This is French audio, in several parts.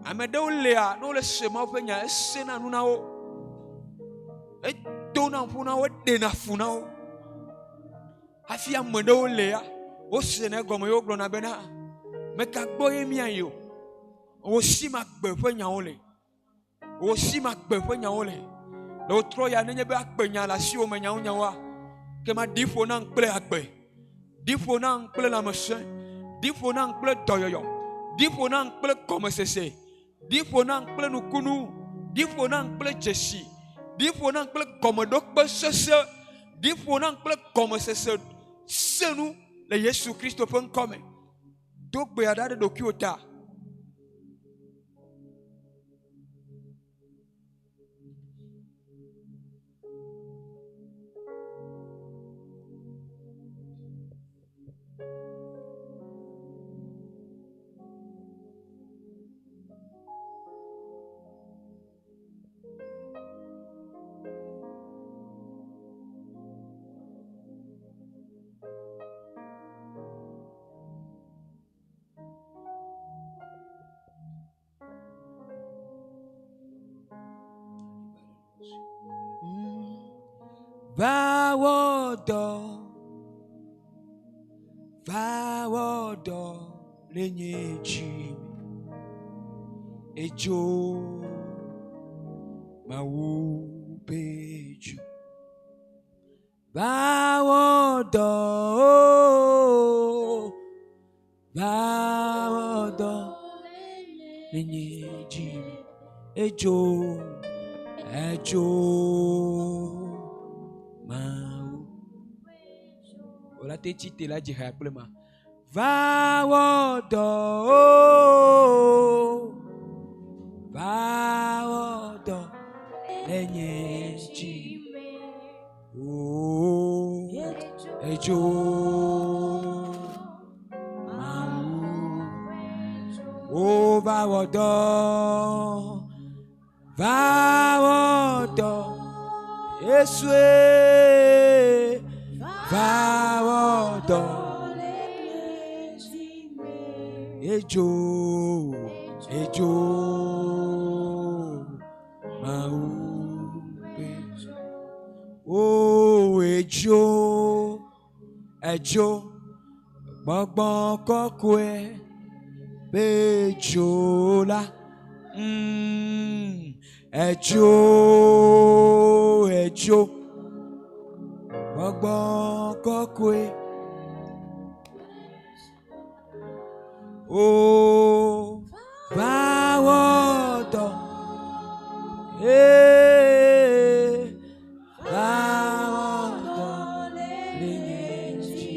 Ameɖewo lia ne wole se Mawu ƒe nya esena nu na wo, edona ƒu na wo, eɖena fu na wo. Hafi ame ɖewo lia wosena egɔme ye wogblɔna bena meka gbɔ ye miayi o. Wo si ma gbe ƒe nyawo le, wo si ma gbe ƒe nyawo le. Le wotrɔ ya nenye be akpe nya le asiwo me nyawo nyawoa, ke ma ɖi ƒo nam kple agbe, ɖi ƒo nam kple lãmesẽ, ɖi ƒo nam kple dɔyɔyɔ, ɖi ƒo nam kple gɔmesese, ɖi ƒo nam kple nukunu, ɖi ƒo nam kple dzesi, ɖi ƒo nam kple gɔmeɖokpe sesẽ, ɖi ƒo nam kple gɔmesese senu le Yesu Kristo ƒe ŋkɔ me. Do gbe aɖa ɖe ɖokuiwò ta. Va wɔdɔ le nye dzi edzo Mawu be dzo. Va wɔdɔ le nye dzi edzo Mawu. Ola te tsi la dzi ha kple ma. Va wɔdɔ le nye dzi edzo Mawu. O va wɔdɔ Yesue va wɔdɔ edzo Mawu. O edzo gbɔgbɔ kɔkɔe be dzo la. Edzo gbɔgbɔ kɔkɔe. O va wɔdɔ va wɔdɔ le nye dzi.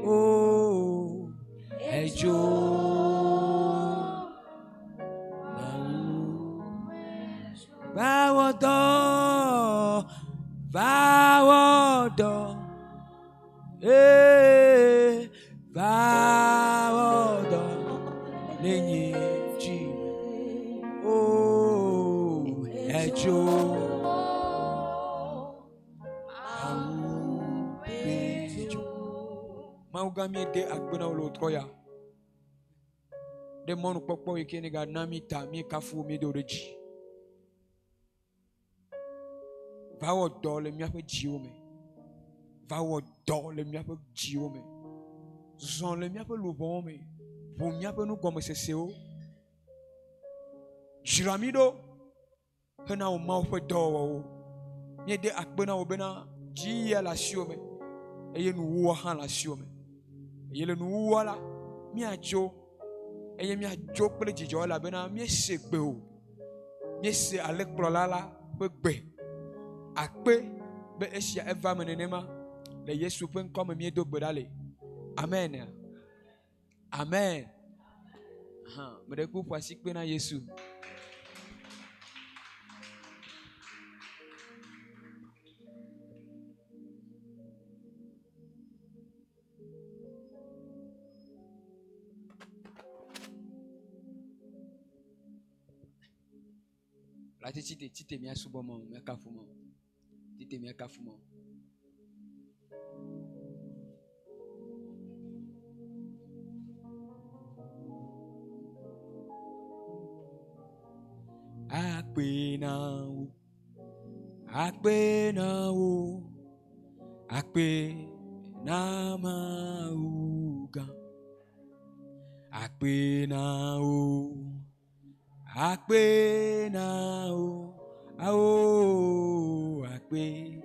O edzo va wɔdɔ va wɔdɔ le nye dzi. O edzo Mawu be dzo. Mawu gã mi de agbe na wo le wotrɔ ya ɖe mɔnukpɔkpɔ yi ke ne ga na mi ta mi kafu mi do ɖe dzi. Va wɔ dɔ le míaƒe dziwo me. Va wɔ dɔ le míaƒe dziwo me. Zɔ le míaƒe luʋɔwo me. Ʋu míaƒe nugɔmesesewo. Dzra mi ɖo hena wò Mawu ƒe dɔwɔwɔwo. Míede akpe na wò bena dziyia le asiwò me eye nuwuwɔ hã le asiwò me. Eye le nuwuwɔ la, míadzo eye míadzo kple dzidzɔ elabena míese gbe o. Míese alẽkplɔla la ƒe gbe. Akpe be esia eva me nenema le Yesu ƒe ŋkɔ me míedo gbe ɖa le. Amen. Amen. Me ɖe kpo ƒo asikpe na Yesu. La tite mia subo mo, mia kafu mo. Tite mia kafu mo. Akpe now. Akpe now. Akpe namauga. Akpe now. Akpe now. Ao akpe.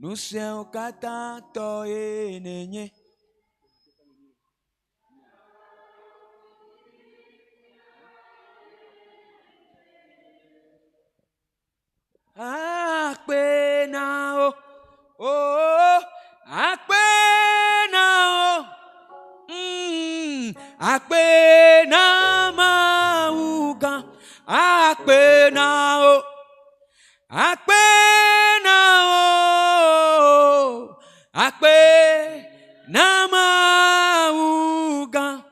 Nous sommes katato enenye. Akpe now. Oh, akpe now. Akpe na mauga. Akpe now. Akpe now. Akpe na mauga.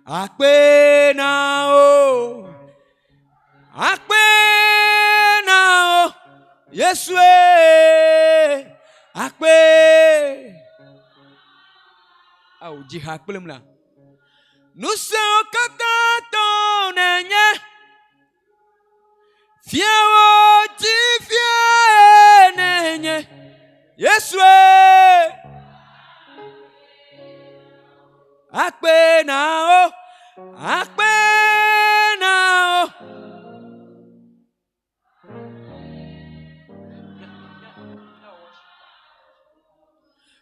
Akpe now. Akpe now. Yesu akpe. Au jihad belum lah. Nusa kata tonenya. Fiawo jifia nenye. Yesu akpe now. Akpe now.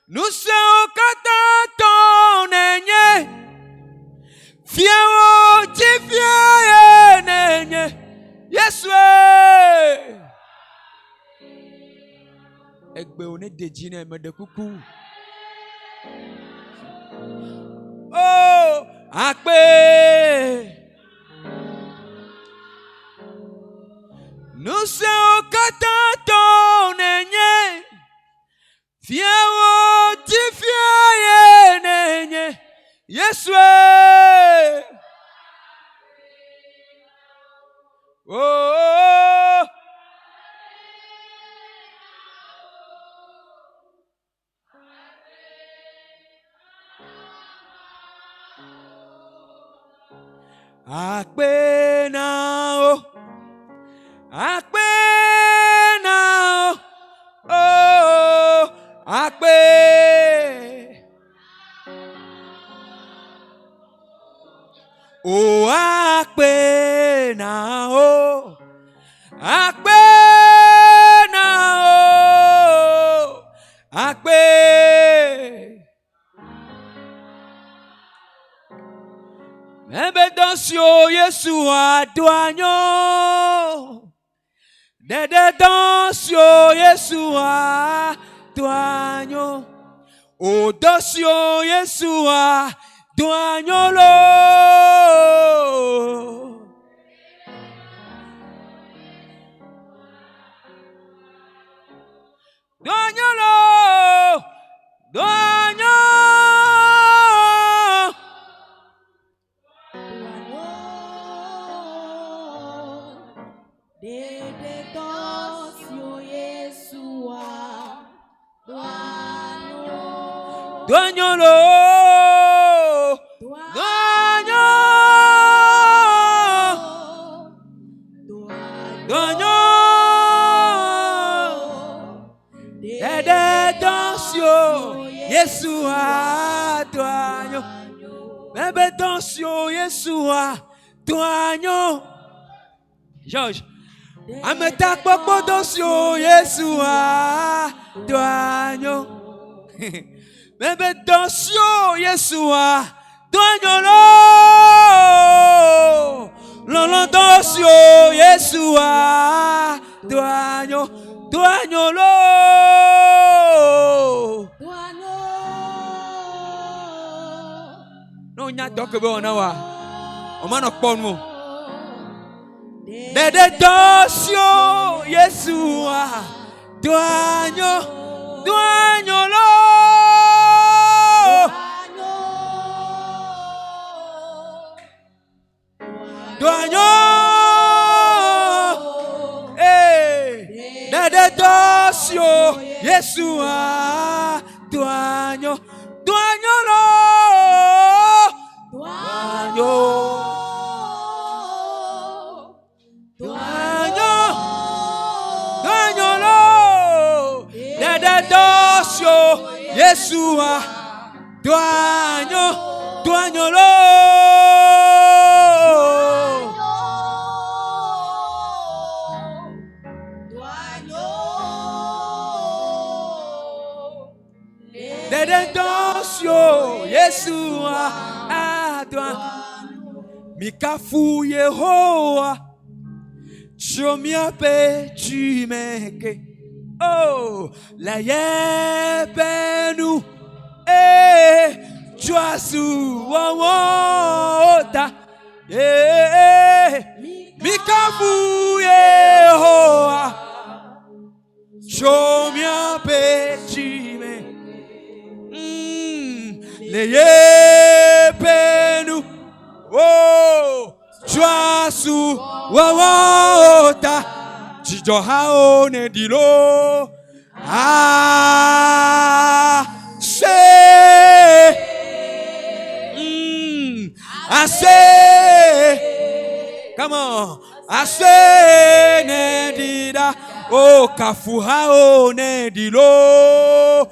Nous sommes katatonnenye, fiawo jifia nenye, Yeswe. Egbe one dejine me de kuku. Oh, akpe. Nous sommes katatonnenye, fiawo jifia nenye, Yeswe. Oh, akpe now. Akpe now. Oh, akpe. Oh, akpe now. Akpe now. Akpe. Ebe dansio Yesu aduanyo. Dede dansio Yesu aduanyo. O dansio Yesu aduanyo lo. Duanyo lo. Duanyo. Dede dansio Yesu aduanyo. Duanyo lo. Duanyo. Duanyo. Dede dansio Yesu aduanyo. Bebe dansio Yesu aduanyo. George. Ameta popo dansio Yesu aduanyo. Bebe dansio Yesu aduanyo lo. Lolo dansio Yesu aduanyo. Duanyo lo. No nya doke be ona wa. O ma no po nu. Dede dansio Yesu aduanyo. Duanyo lo. Duanyo. Dede dansio Yesu aduanyo. Duanyo lo. Duanyo. Yeshua, Duanyo lo. Dedentosio, Yeshua, Mikafu Yehowa, Shomiape Chimeke, oh, la yepenu, Chuasu Wawota, Mikafu Yehowa, Shomiape Chimeke. Le penu, oh, Chuasu Wawota, Chijohao ne dilo, I say, come on, I say ne dida, oh, Kafuhao ne dilo,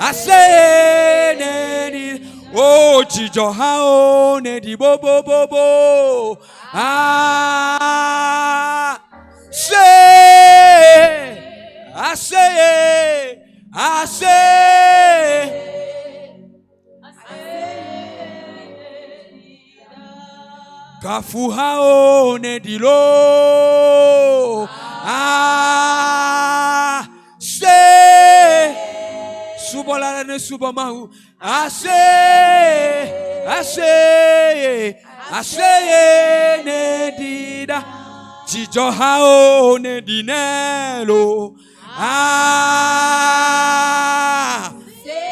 I say, Nedi, oh, Chijo, how Nedi, Bobo, Bobo, I say, Kafuhao Nedilo, say, Subola ne Subamahu, I say, Nedida, Chijohao Nedinelo,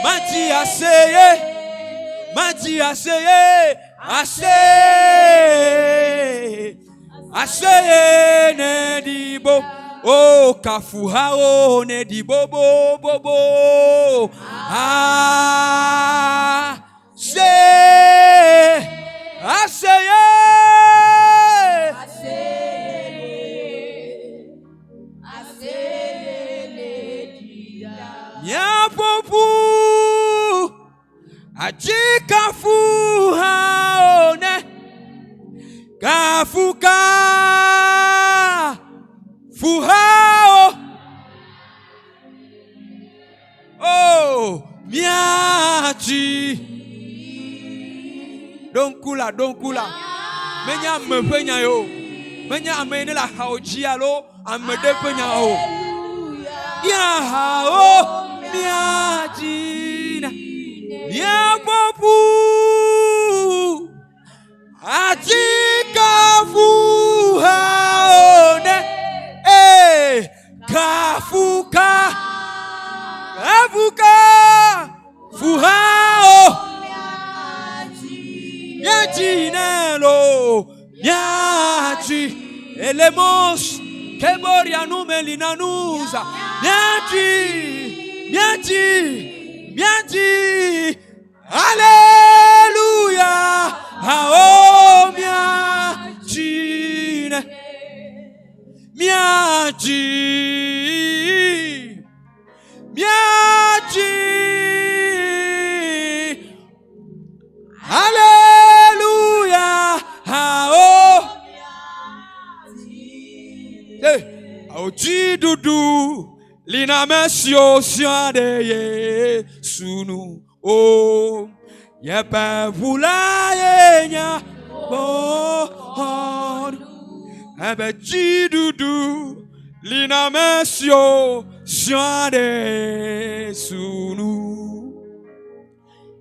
Matia say, I say, Nedibo, oh, Kafuhao, Nedibo, Bobo, say, I say, Ya Popu, Ajikafuhao, Kafuka Fuhao, oh, Miachi, don't kula, Menya mepenya yo, Menya amene la haojialo, amede penya o, ya hao, Miachi, ya Popu, Ajikafuhaone, Kafuka, Fuhao, Yachi Nelo, Yachi, Elemos, Keboria Numelina Nusa, Yachi, Hallelujah, Hao Miachi, Hallelujah, Hao, Dudu, Lina Mesio Siade Sunu, oh, Yepa Vulaye, oh, Ebe Dudu, Lina Mesio Siade Sunu,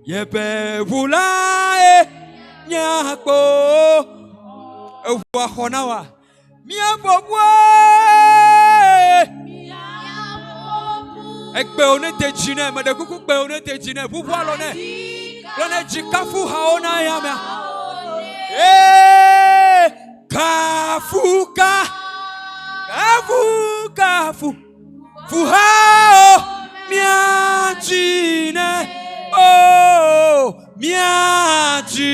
Yepa Vulaye, Nyako, Wahonawa, Miabowe. Ekpe onete jine, mede kuku kpe onete jine, bubu alone, lone jikafu haona yamia. Kafuka, fuhao, miajine, oh, miaji.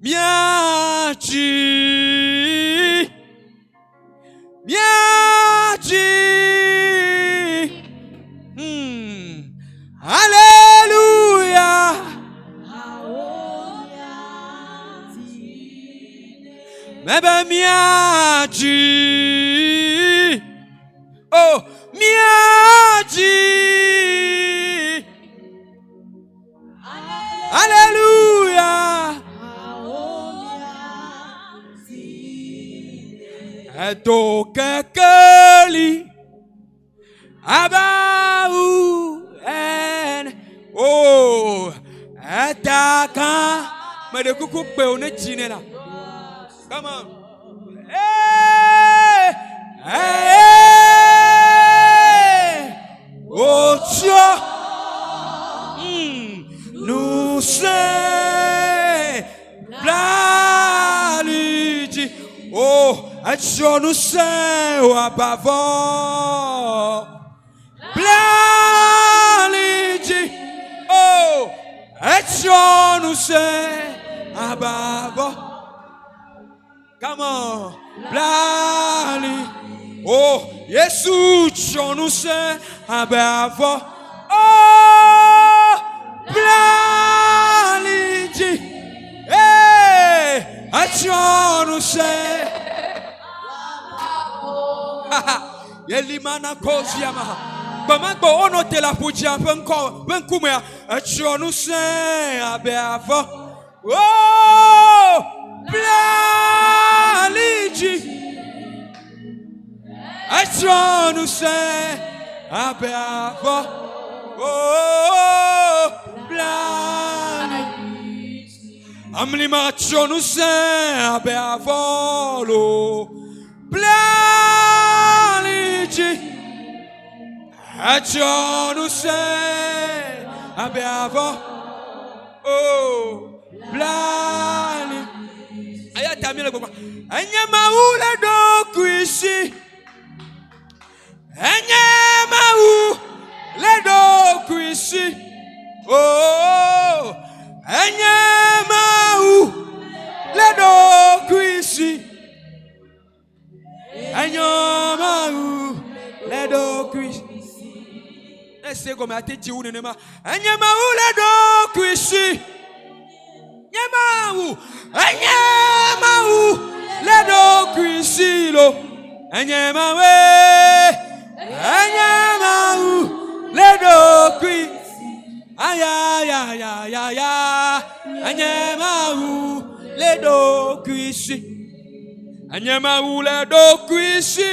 Miachi, miachi, Hallelujah, Mebe miachi, oh miachi, Hallelujah. Eto kekeli abau en oh etaka mede kuku pe one chinela. Come on. Hey, hey, ocho nous c'est blaliji oh acho nous c'est wabavo blaliji oh acho nous c'est abavo. Come on, blali. Oh, Yesu chonu se abavo. Oh, blali ji. Hey, achonu se. Yelimana kozi yamaha. Bamagbo ono te la puja benko benkumea. Achonu se abavo. Oh, Blaliji, achonu se abeavo, oh Blaliji, amlima achonu se abeavo lo, Blaliji, achonu se abeavo, oh Blaliji. Ayatamiele kwa enye maule do kuishi enye maule do kuishi oh enye maule do kuishi enye maule do kuishi ese go me ateji wu nenema enye maule do kuishi Nyemau, Nyemau, ledo kuisilo, Nyemau, Nyemau, ledo kui, ayayayayaya, Nyemau, ledo kuisi, Nyemau, ledo kuisi,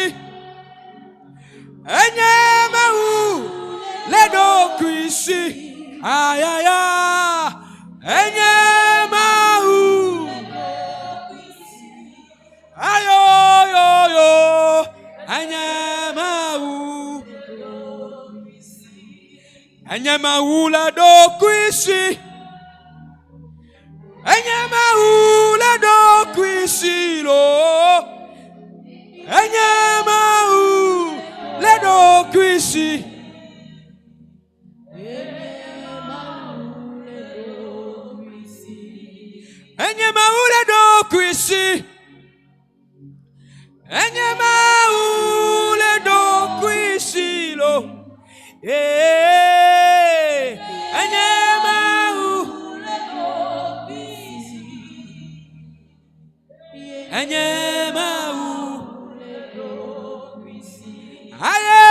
Nyemau, ledo kuisi, ayaya. Enyemau, ayo yo yo, enyemau, enyemau la do kuisi, enyemau la do kuisi lo, enyemau la do kuisi. Enye maule do kuisi, enye maule do kuisi lo, enye maule do kuisi, enye maule do kuisi, aye.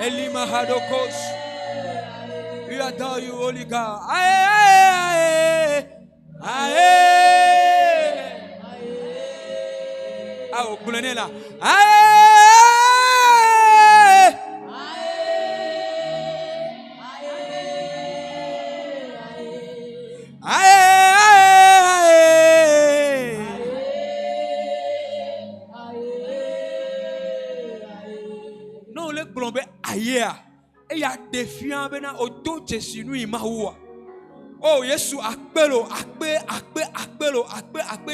Elima Hadokos, we adore you, Holy God. Aye, aye, aye, aye, on le glombe ailleurs. Et y a des filles bena auto Jésus nous imaoua. Oh Yesu akpelo akpe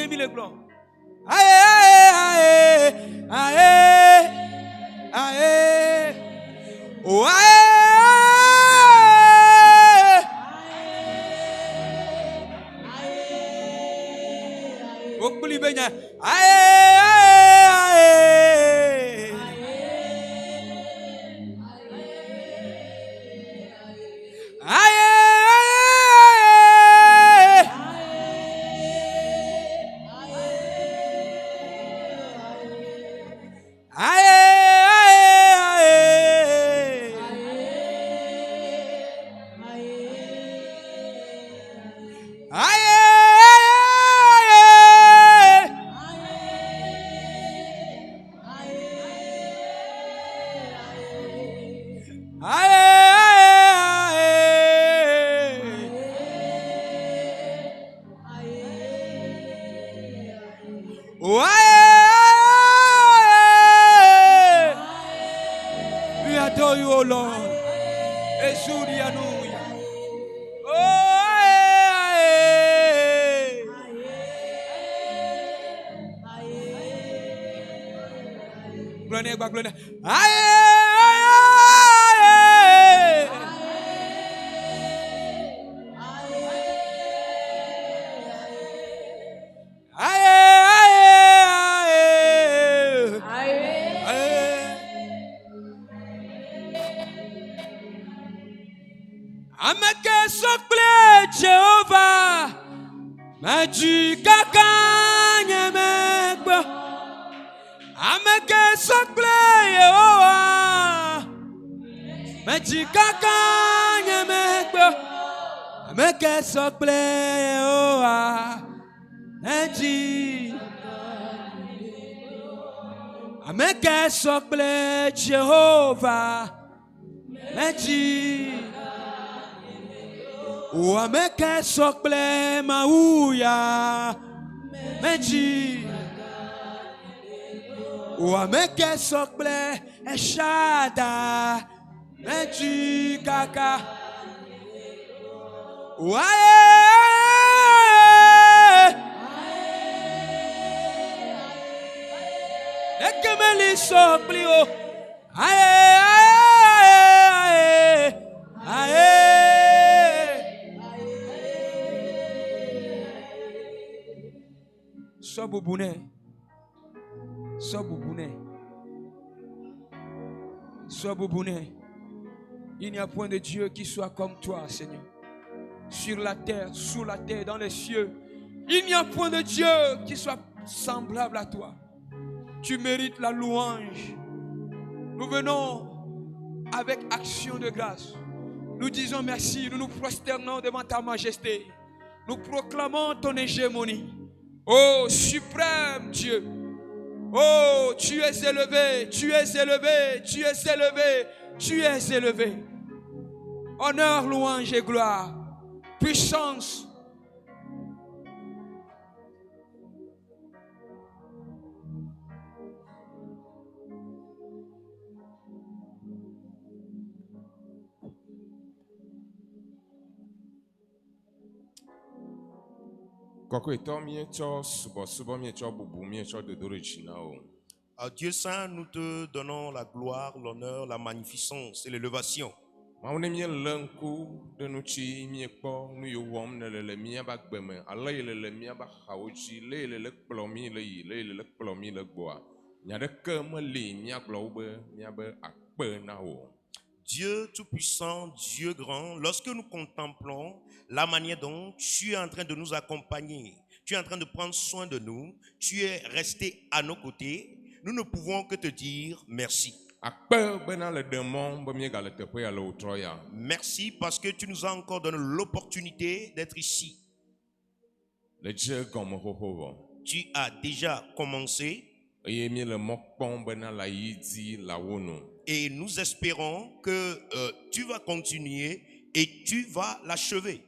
mi le glom. Aye oh aye okuli benya we adore you, O Lord. Esurianuya. Glória. Ameke sokle Jehovah, maji kakanye megbo. Ameke sokle Jehovah, maji kakanye megbo. Ameke sokle Jehovah, maji. Ameke sokle Jehovah, maji. O ameke sokle mauya meji. O ameke sokle eshada meji kaka. O ekemeli sokli o Sois boubounet. Sois boubounet. Sois boubounet. Il n'y a point de Dieu qui soit comme toi, Seigneur. Sur la terre, sous la terre, dans les cieux. Il n'y a point de Dieu qui soit semblable à toi. Tu mérites la louange. Nous venons avec action de grâce. Nous disons merci. Nous nous prosternons devant ta majesté. Nous proclamons ton hégémonie. Oh, suprême Dieu. Oh, tu es élevé, tu es élevé, tu es élevé, tu es élevé. Honneur, louange et gloire. Puissance. Dieu Saint, nous te donnons la gloire, l'honneur, la magnificence et l'élévation. Dieu Tout-Puissant, Dieu grand, lorsque nous contemplons la manière dont tu es en train de nous accompagner, tu es en train de prendre soin de nous, tu es resté à nos côtés, nous ne pouvons que te dire merci. Merci parce que tu nous as encore donné l'opportunité d'être ici. Tu as déjà commencé. Et nous espérons que tu vas continuer et tu vas l'achever.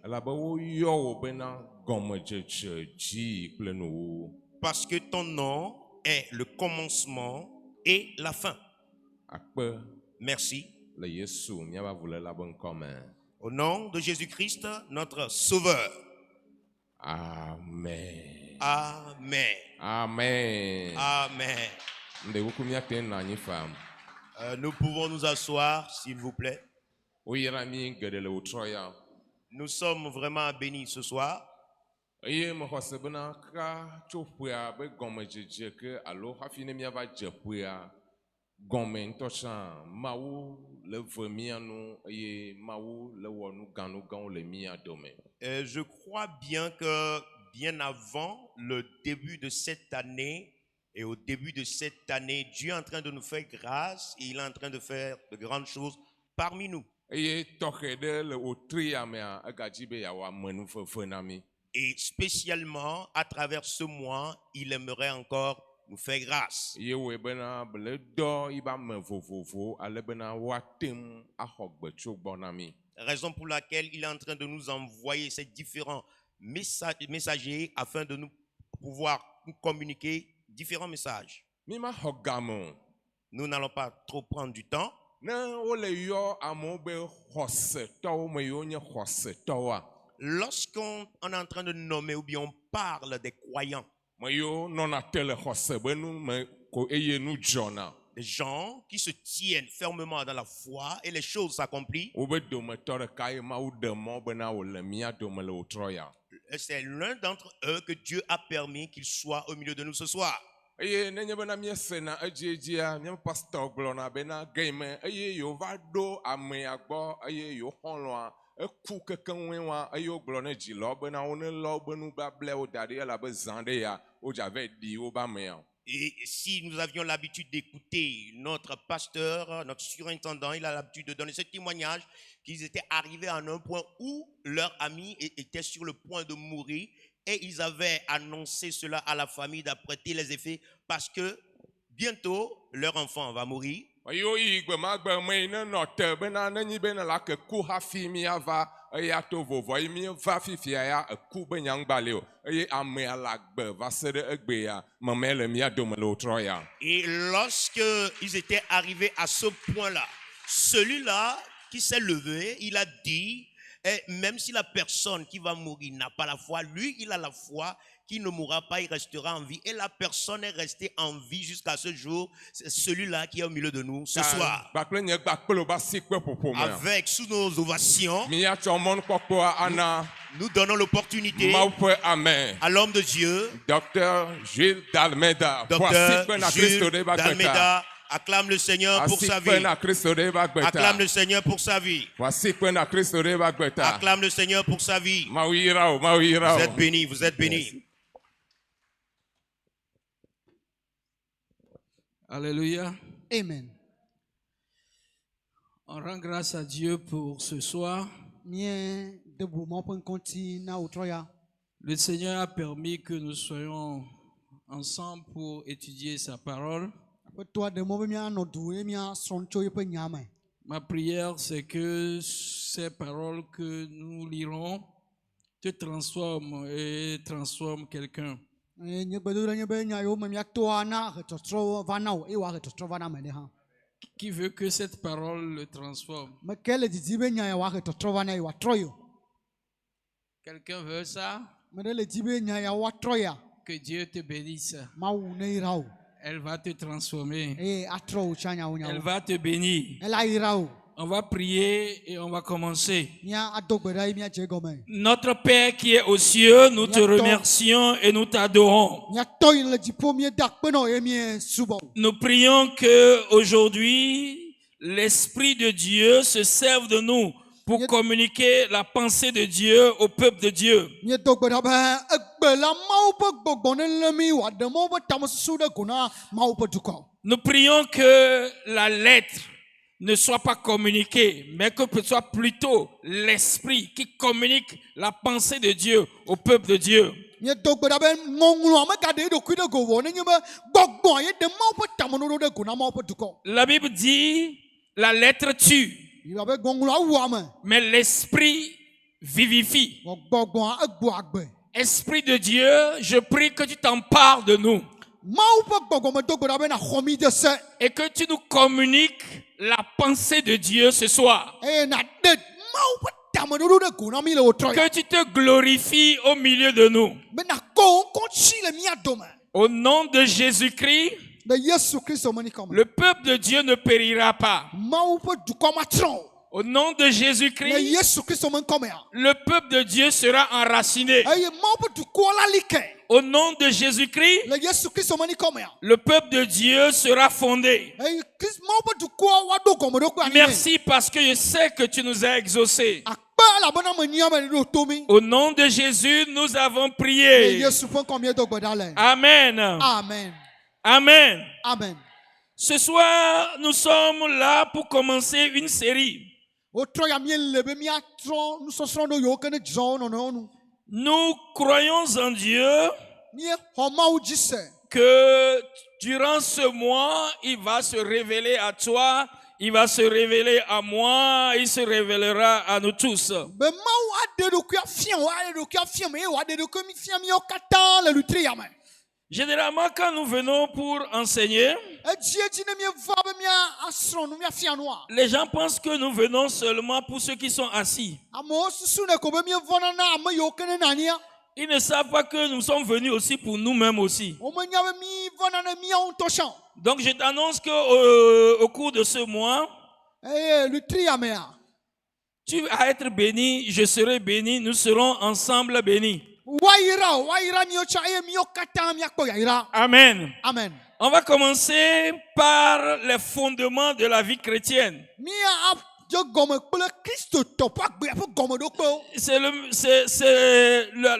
Parce que ton nom est le commencement et la fin. Merci. Le Yesu miava vule la bon comme. Au nom de Jésus-Christ, notre Sauveur. Amen. Amen. Amen. Amen. Nde wuku miate na nyi fam. Nous pouvons nous asseoir, s'il vous plaît. Oyira mi gede le utroya. Nous sommes vraiment bénis ce soir. Eye mo hose bena ka chopua be gome jeje ke alo hafi ne miava jepua. Gome ntosha mawu le vemianu eye mawu le wonu ganu gan le mia dome. Je crois bien que bien avant le début de cette année et au début de cette année, Dieu est en train de nous faire grâce et il est en train de faire de grandes choses parmi nous. Eye toke de le otria mea agajibe ya wa menu fenami. Et spécialement à travers ce mois, il aimerait encore nous faire grâce. Yewe bena ble do iba me vovovo ale bena watem ahogbe bonami. Raison pour laquelle il est en train de nous envoyer ces différents messagers afin de nous pouvoir nous communiquer différents messages. Mima hogamo. Nous n'allons pas trop prendre du temps. Na ole yo amobe hose to me yo nye hose toa. Lorsqu'on est en train de nommer ou bien on parle des croyants, Me yo nona tele hose benu me ko eye nu jona. des gens qui se tiennent fermement dans la foi et les choses s'accomplissent, Obe do me tore kai ma u de mo bena ole mia do me le utroya. c'est l'un d'entre eux que Dieu a permis qu'il soit au milieu de nous ce soir. Eye nenye bena mi sena ejejia nye pastor glona bena game eye yo va do ame agbo eye yo honloa eku kekenwe wa eye o glona jilo bena one lo benu ba ble o dade la be zande ya o jave di o ba me. Et si nous avions l'habitude d'écouter notre pasteur, notre surintendant, il a l'habitude de donner ce témoignage qu'ils étaient arrivés à un point où leur ami était sur le point de mourir et ils avaient annoncé cela à la famille d'apprêter les effets parce que bientôt leur enfant va mourir. Yo igbe magbe me ne note bena nenyi bena la ke ku hafi mi ava eya to vovo mi va fifia ya ku be nyangbale o eye ame ala gbe va se de egbe ya mamele mi adome le utroya. Et lorsque ils étaient arrivés à ce point-là, celui-là qui s'est levé, il a dit, même si la personne qui va mourir n'a pas la foi, lui, il a la foi, qui ne mourra pas, il restera en vie. Et la personne est restée en vie jusqu'à ce jour. C'est celui-là qui est au milieu de nous ce soir. Avec, sous nos ovations, nous donnons l'opportunité à l'homme de Dieu, Docteur Gilles d'Almeida. Docteur Gilles d'Almeida, acclame le Seigneur pour sa vie. Acclame le Seigneur pour sa vie. Acclame le Seigneur pour sa vie. Vous êtes bénis, vous êtes bénis. Alléluia. Amen. On rend grâce à Dieu pour ce soir. Mien debout mon point conti na utroya. Le Seigneur a permis que nous soyons ensemble pour étudier sa parole. Toi de mo mia no du mia soncho ye pe nyame. Ma prière, c'est que ces paroles que nous lirons te transforment et transforment quelqu'un. Nye bedo nye be nya yo mia to na retro vana o e wa retro vana me de ha. Qui veut que cette parole le transforme? Me kele di be nya ya wa retro vana e wa troyo. Quelqu'un veut ça? Me de le di be nya ya wa troya. Que Dieu te bénisse. Ma u ne irao. Elle va te transformer. E atro chanya o nya. Elle va te bénir. Elle a irao. On va prier et on va commencer. Mia adogbera mia je gome. Notre Père qui est aux cieux, nous te remercions et nous t'adorons. Mia toy le di pomie dak peno e mie subo. Nous prions que aujourd'hui l'Esprit de Dieu se serve de nous pour communiquer la pensée de Dieu au peuple de Dieu. Mia dogbera ba egbe la mau pe gbogbo ne le mi wa de mo be tam su de kuna mau pe duko. Nous prions que la lettre ne soit pas communiquée, mais que ce soit plutôt l'Esprit qui communique la pensée de Dieu au peuple de Dieu. La Bible dit, la lettre tue, mais l'Esprit vivifie. Esprit de Dieu, je prie que tu t'empares de nous. Mawu ƒe gbɔgbɔ me do go ɖa be na xɔ mi de se et que tu nous communiques la pensée de Dieu ce soir. eye na ɖe Mawu ƒe tameɖoɖo ɖe go na mi le wòtrɔ Que ya tu te glorifies au milieu de nous. be na kɔ wò ŋkɔ tsi le mía dome Au nom de Jésus-Christ, le Yesu Kristo me nikɔ me. le peuple de Dieu ne périra pas. Mawu ƒe dukɔ ma trɔ o. Au nom de Le Jésus-Christ, Yesu Kristo me ŋkɔ mea. le peuple de Dieu sera enraciné. Eye Mawu ƒe dukɔ la li ke Au nom de Jésus-Christ, le Yesu Kristo me nikɔ mea. le peuple de Dieu sera fondé. Eye Mawu ƒe dukɔ wa do gɔmeɖokpe anyi nɛ. Merci parce que je sais que tu nous as exaucés. Akpe elabena menya be ɖo to mi. Au nom de Jésus, nous avons Le prié. Yesu ƒe ŋkɔ mie do gbe ɖa le. Amen. Amen. Amen. Amen. Ce soir, nous sommes là pour commencer une série. Wotrɔ ya mie le be miatrɔ nusɔsrɔ̃ ɖo yiwo ke ne dzɔ nɔnɔwo nu. Nous croyons en Dieu Mie xɔ Mawu dzi se. que durant ce mois, il va se révéler à toi, il va se révéler à moi, il se révélera à nous tous. Be Mawu aɖe ɖokui afia wo, aɖe ɖokui afia me, eye wòaɖe ɖokui mi fia míawo katã le lutri ya me. Généralement, quand nous venons pour enseigner, Edzi ne mieva be miasrɔ̃ nu miafia nua. les gens pensent que nous venons seulement pour ceux qui sont assis. Amewo susu ne ko be mievɔna na ame yiwo ke ne nania. Ils ne savent pas que nous sommes venus aussi pour nous-mêmes aussi. Womenya be mivɔna ne miawo ŋutɔ sɔ̃. Donc je t'annonce que au cours de ce mois, Eye lutri ya mea. tu vas être béni, je serai béni, nous serons ensemble bénis. Woayra miawo tsã eye míawo katã míakpɔ yayra. Amen. Amen. On va commencer par les fondements de la vie chrétienne. Mía adze gɔme kple Kristo tɔ ƒe agbe ƒe gɔmeɖokpewo. C'est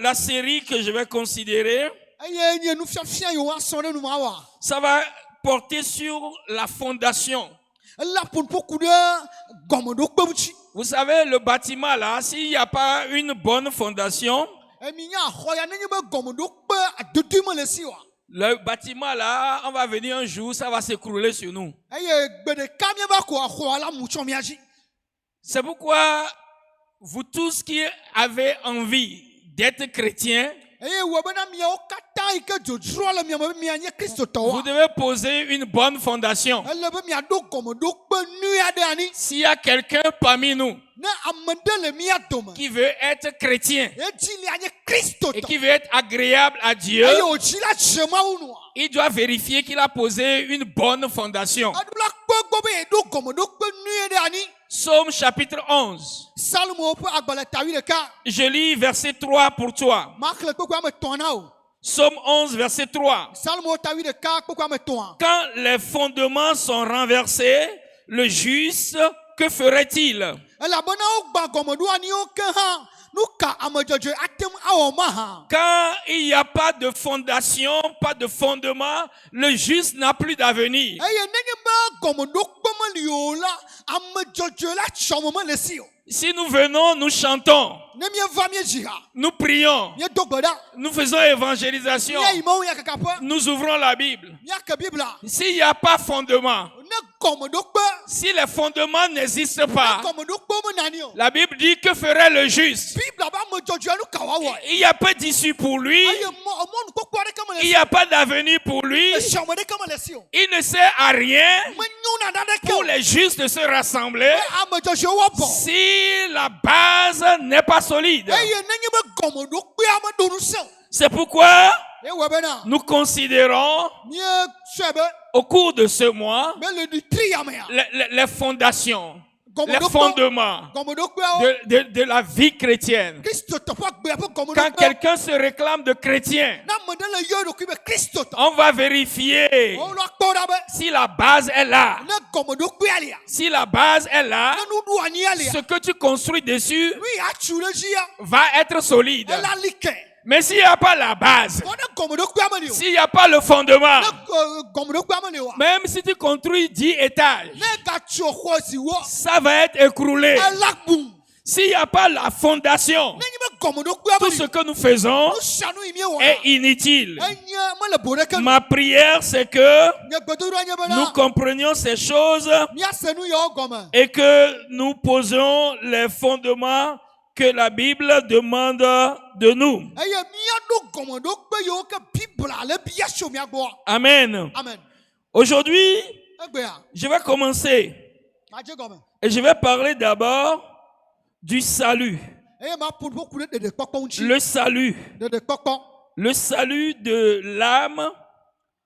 la série que je vais considérer. Eye nye nufiafia yiwo asrɔ̃ ɖe nu ma wa. Ça va porter sur la fondation. Ela ƒoƒo ku ɖe gɔmeɖokpe ŋuti. Vous savez, le bâtiment là, s'il n'y a pas une bonne fondation, Emi nya xɔ ya nenye be gɔmeɖokpe adodoe me le si wa. le bâtiment là, on va venir un jour, ça va s'écrouler sur nous. Eye gbe ɖeka míeva ko xɔ la mu tsɔ mía dzi. C'est pourquoi vous tous qui avez envie d'être chrétiens, Eye wɔ bena miawo katã yi ke dzodzro le mia me be mianye vous kristotɔwoa. devez poser une bonne fondation. Ele be miaɖo gɔmeɖokpe nyui aɖe anyi. S'il y a quelqu'un parmi nous Ne ame ɖe le mía dome. qui veut être chrétien Edzi lia nye et kristotɔ. qui veut être agréable à Dieu, Eye wòdzi la dze Mawu nua. il doit vérifier qu'il a posé une bonne fondation. Eɖo la kpe gbɔ be yeɖo gɔmeɖokpe nyui ɖe anyi. Psaume chapitre 11. Salmo ƒe agbalẽ tawi ɖeka. Je lis verset 3 pour toi. Maxle kpekpe ame etɔ̃ na o. Psaume 11, verset 3. Salmo tawi ɖeka kpekpe ame etɔ̃a. Quand les fondements sont renversés, le juste, que ferait-il? Elabena wogba gɔmeɖo anyiwo ke hã. Nu ka ame dzɔdzɔe ate ŋu awɔ mahã. Quand il n'y a pas de fondation, pas de fondement, le juste n'a plus d'avenir. Eye nenye be gɔmeɖokpe meli o la, ame dzɔdzɔe la tsɔme mele si o. Si nous venons, nous chantons, Ne mieva miedzi ha. nous prions, Miedo gbe ɖa. nous faisons évangélisation, Míayi Mawu ya kakaƒe. nous ouvrons la Bible. Míake Bibla. S'il n'y a pas fondement, Ne gɔmeɖokpe. si les fondements n'existent pas, Gɔmeɖokpe me nani o. la Bible dit que ferait le juste? Bibla be ame dzɔdzɔe nu ka woawɔ. Il n'y a pas d'issue pour lui, Eye mɔnukpɔkpɔ aɖeke me il le n'y a pas d'avenir pour lui, si. Esiame ɖeke me le si o. il ne sert à rien Menyo na ɖeke pour o. les justes de se rassembler Ame dzɔdzɔewo bɔ. si la base n'est pas solide. Eye nenye be gɔmeɖokpea meɖo nu se o. C'est pourquoi Ewɔ bena. nous considérons Miesɔe be. au cours de ce mois Me le ɖitri ya mea. les fondations, les Gɔmeɖokpe. fondements Gɔmeɖokpeawo. de la vie chrétienne. Kristotɔ ƒe agbea ƒe Quand gɔmeɖokpe. quelqu'un se réclame de chrétien, Na ame ɖe le yɔ eɖokui be kristotɔ. on va vérifier Wolo akpɔ ɖa be. si la base est là. Ne gɔmeɖokpea lia. Si la base est là, Ne nuɖu anyia lia. ce que tu construis dessus Nu yi atsu ɖe dzi ya. va être solide. Ela li ke. Mais s'il n'y a pas la base, Vɔ ne gɔmeɖokpea me li o. s'il n'y a pas le fondement, Ne gɔmeɖokpea me li oa. même si tu construis 10 étages, Ne gatso xɔ si wɔ. ça va être écroulé. Ela gbum. S'il n'y a pas la fondation, Nenye be gɔmeɖokpea tout me ce li. que nous faisons Nu sia nu yi miewɔ. est inutile. Enye mele bo ɖeke nu. Ma prière, c'est que Nye gbedoɖoa nye nous bena. comprenions ces choses Míase nu yawo gɔme. et que nous posions les fondements que la Bible demande de nous. eye míaɖo gɔmeɖo kpe yiwo ke bibla le bia tso mía gbɔa. Amen. Amen. Aujourd'hui, Egbea, je vais commencer madze gɔme. et je vais parler d'abord du salut. Eye ma ƒo nuƒo ku ɖe ɖeɖekpɔkpɔ ŋuti. Le salut. Ɖeɖekpɔkpɔ. Le salut de l'âme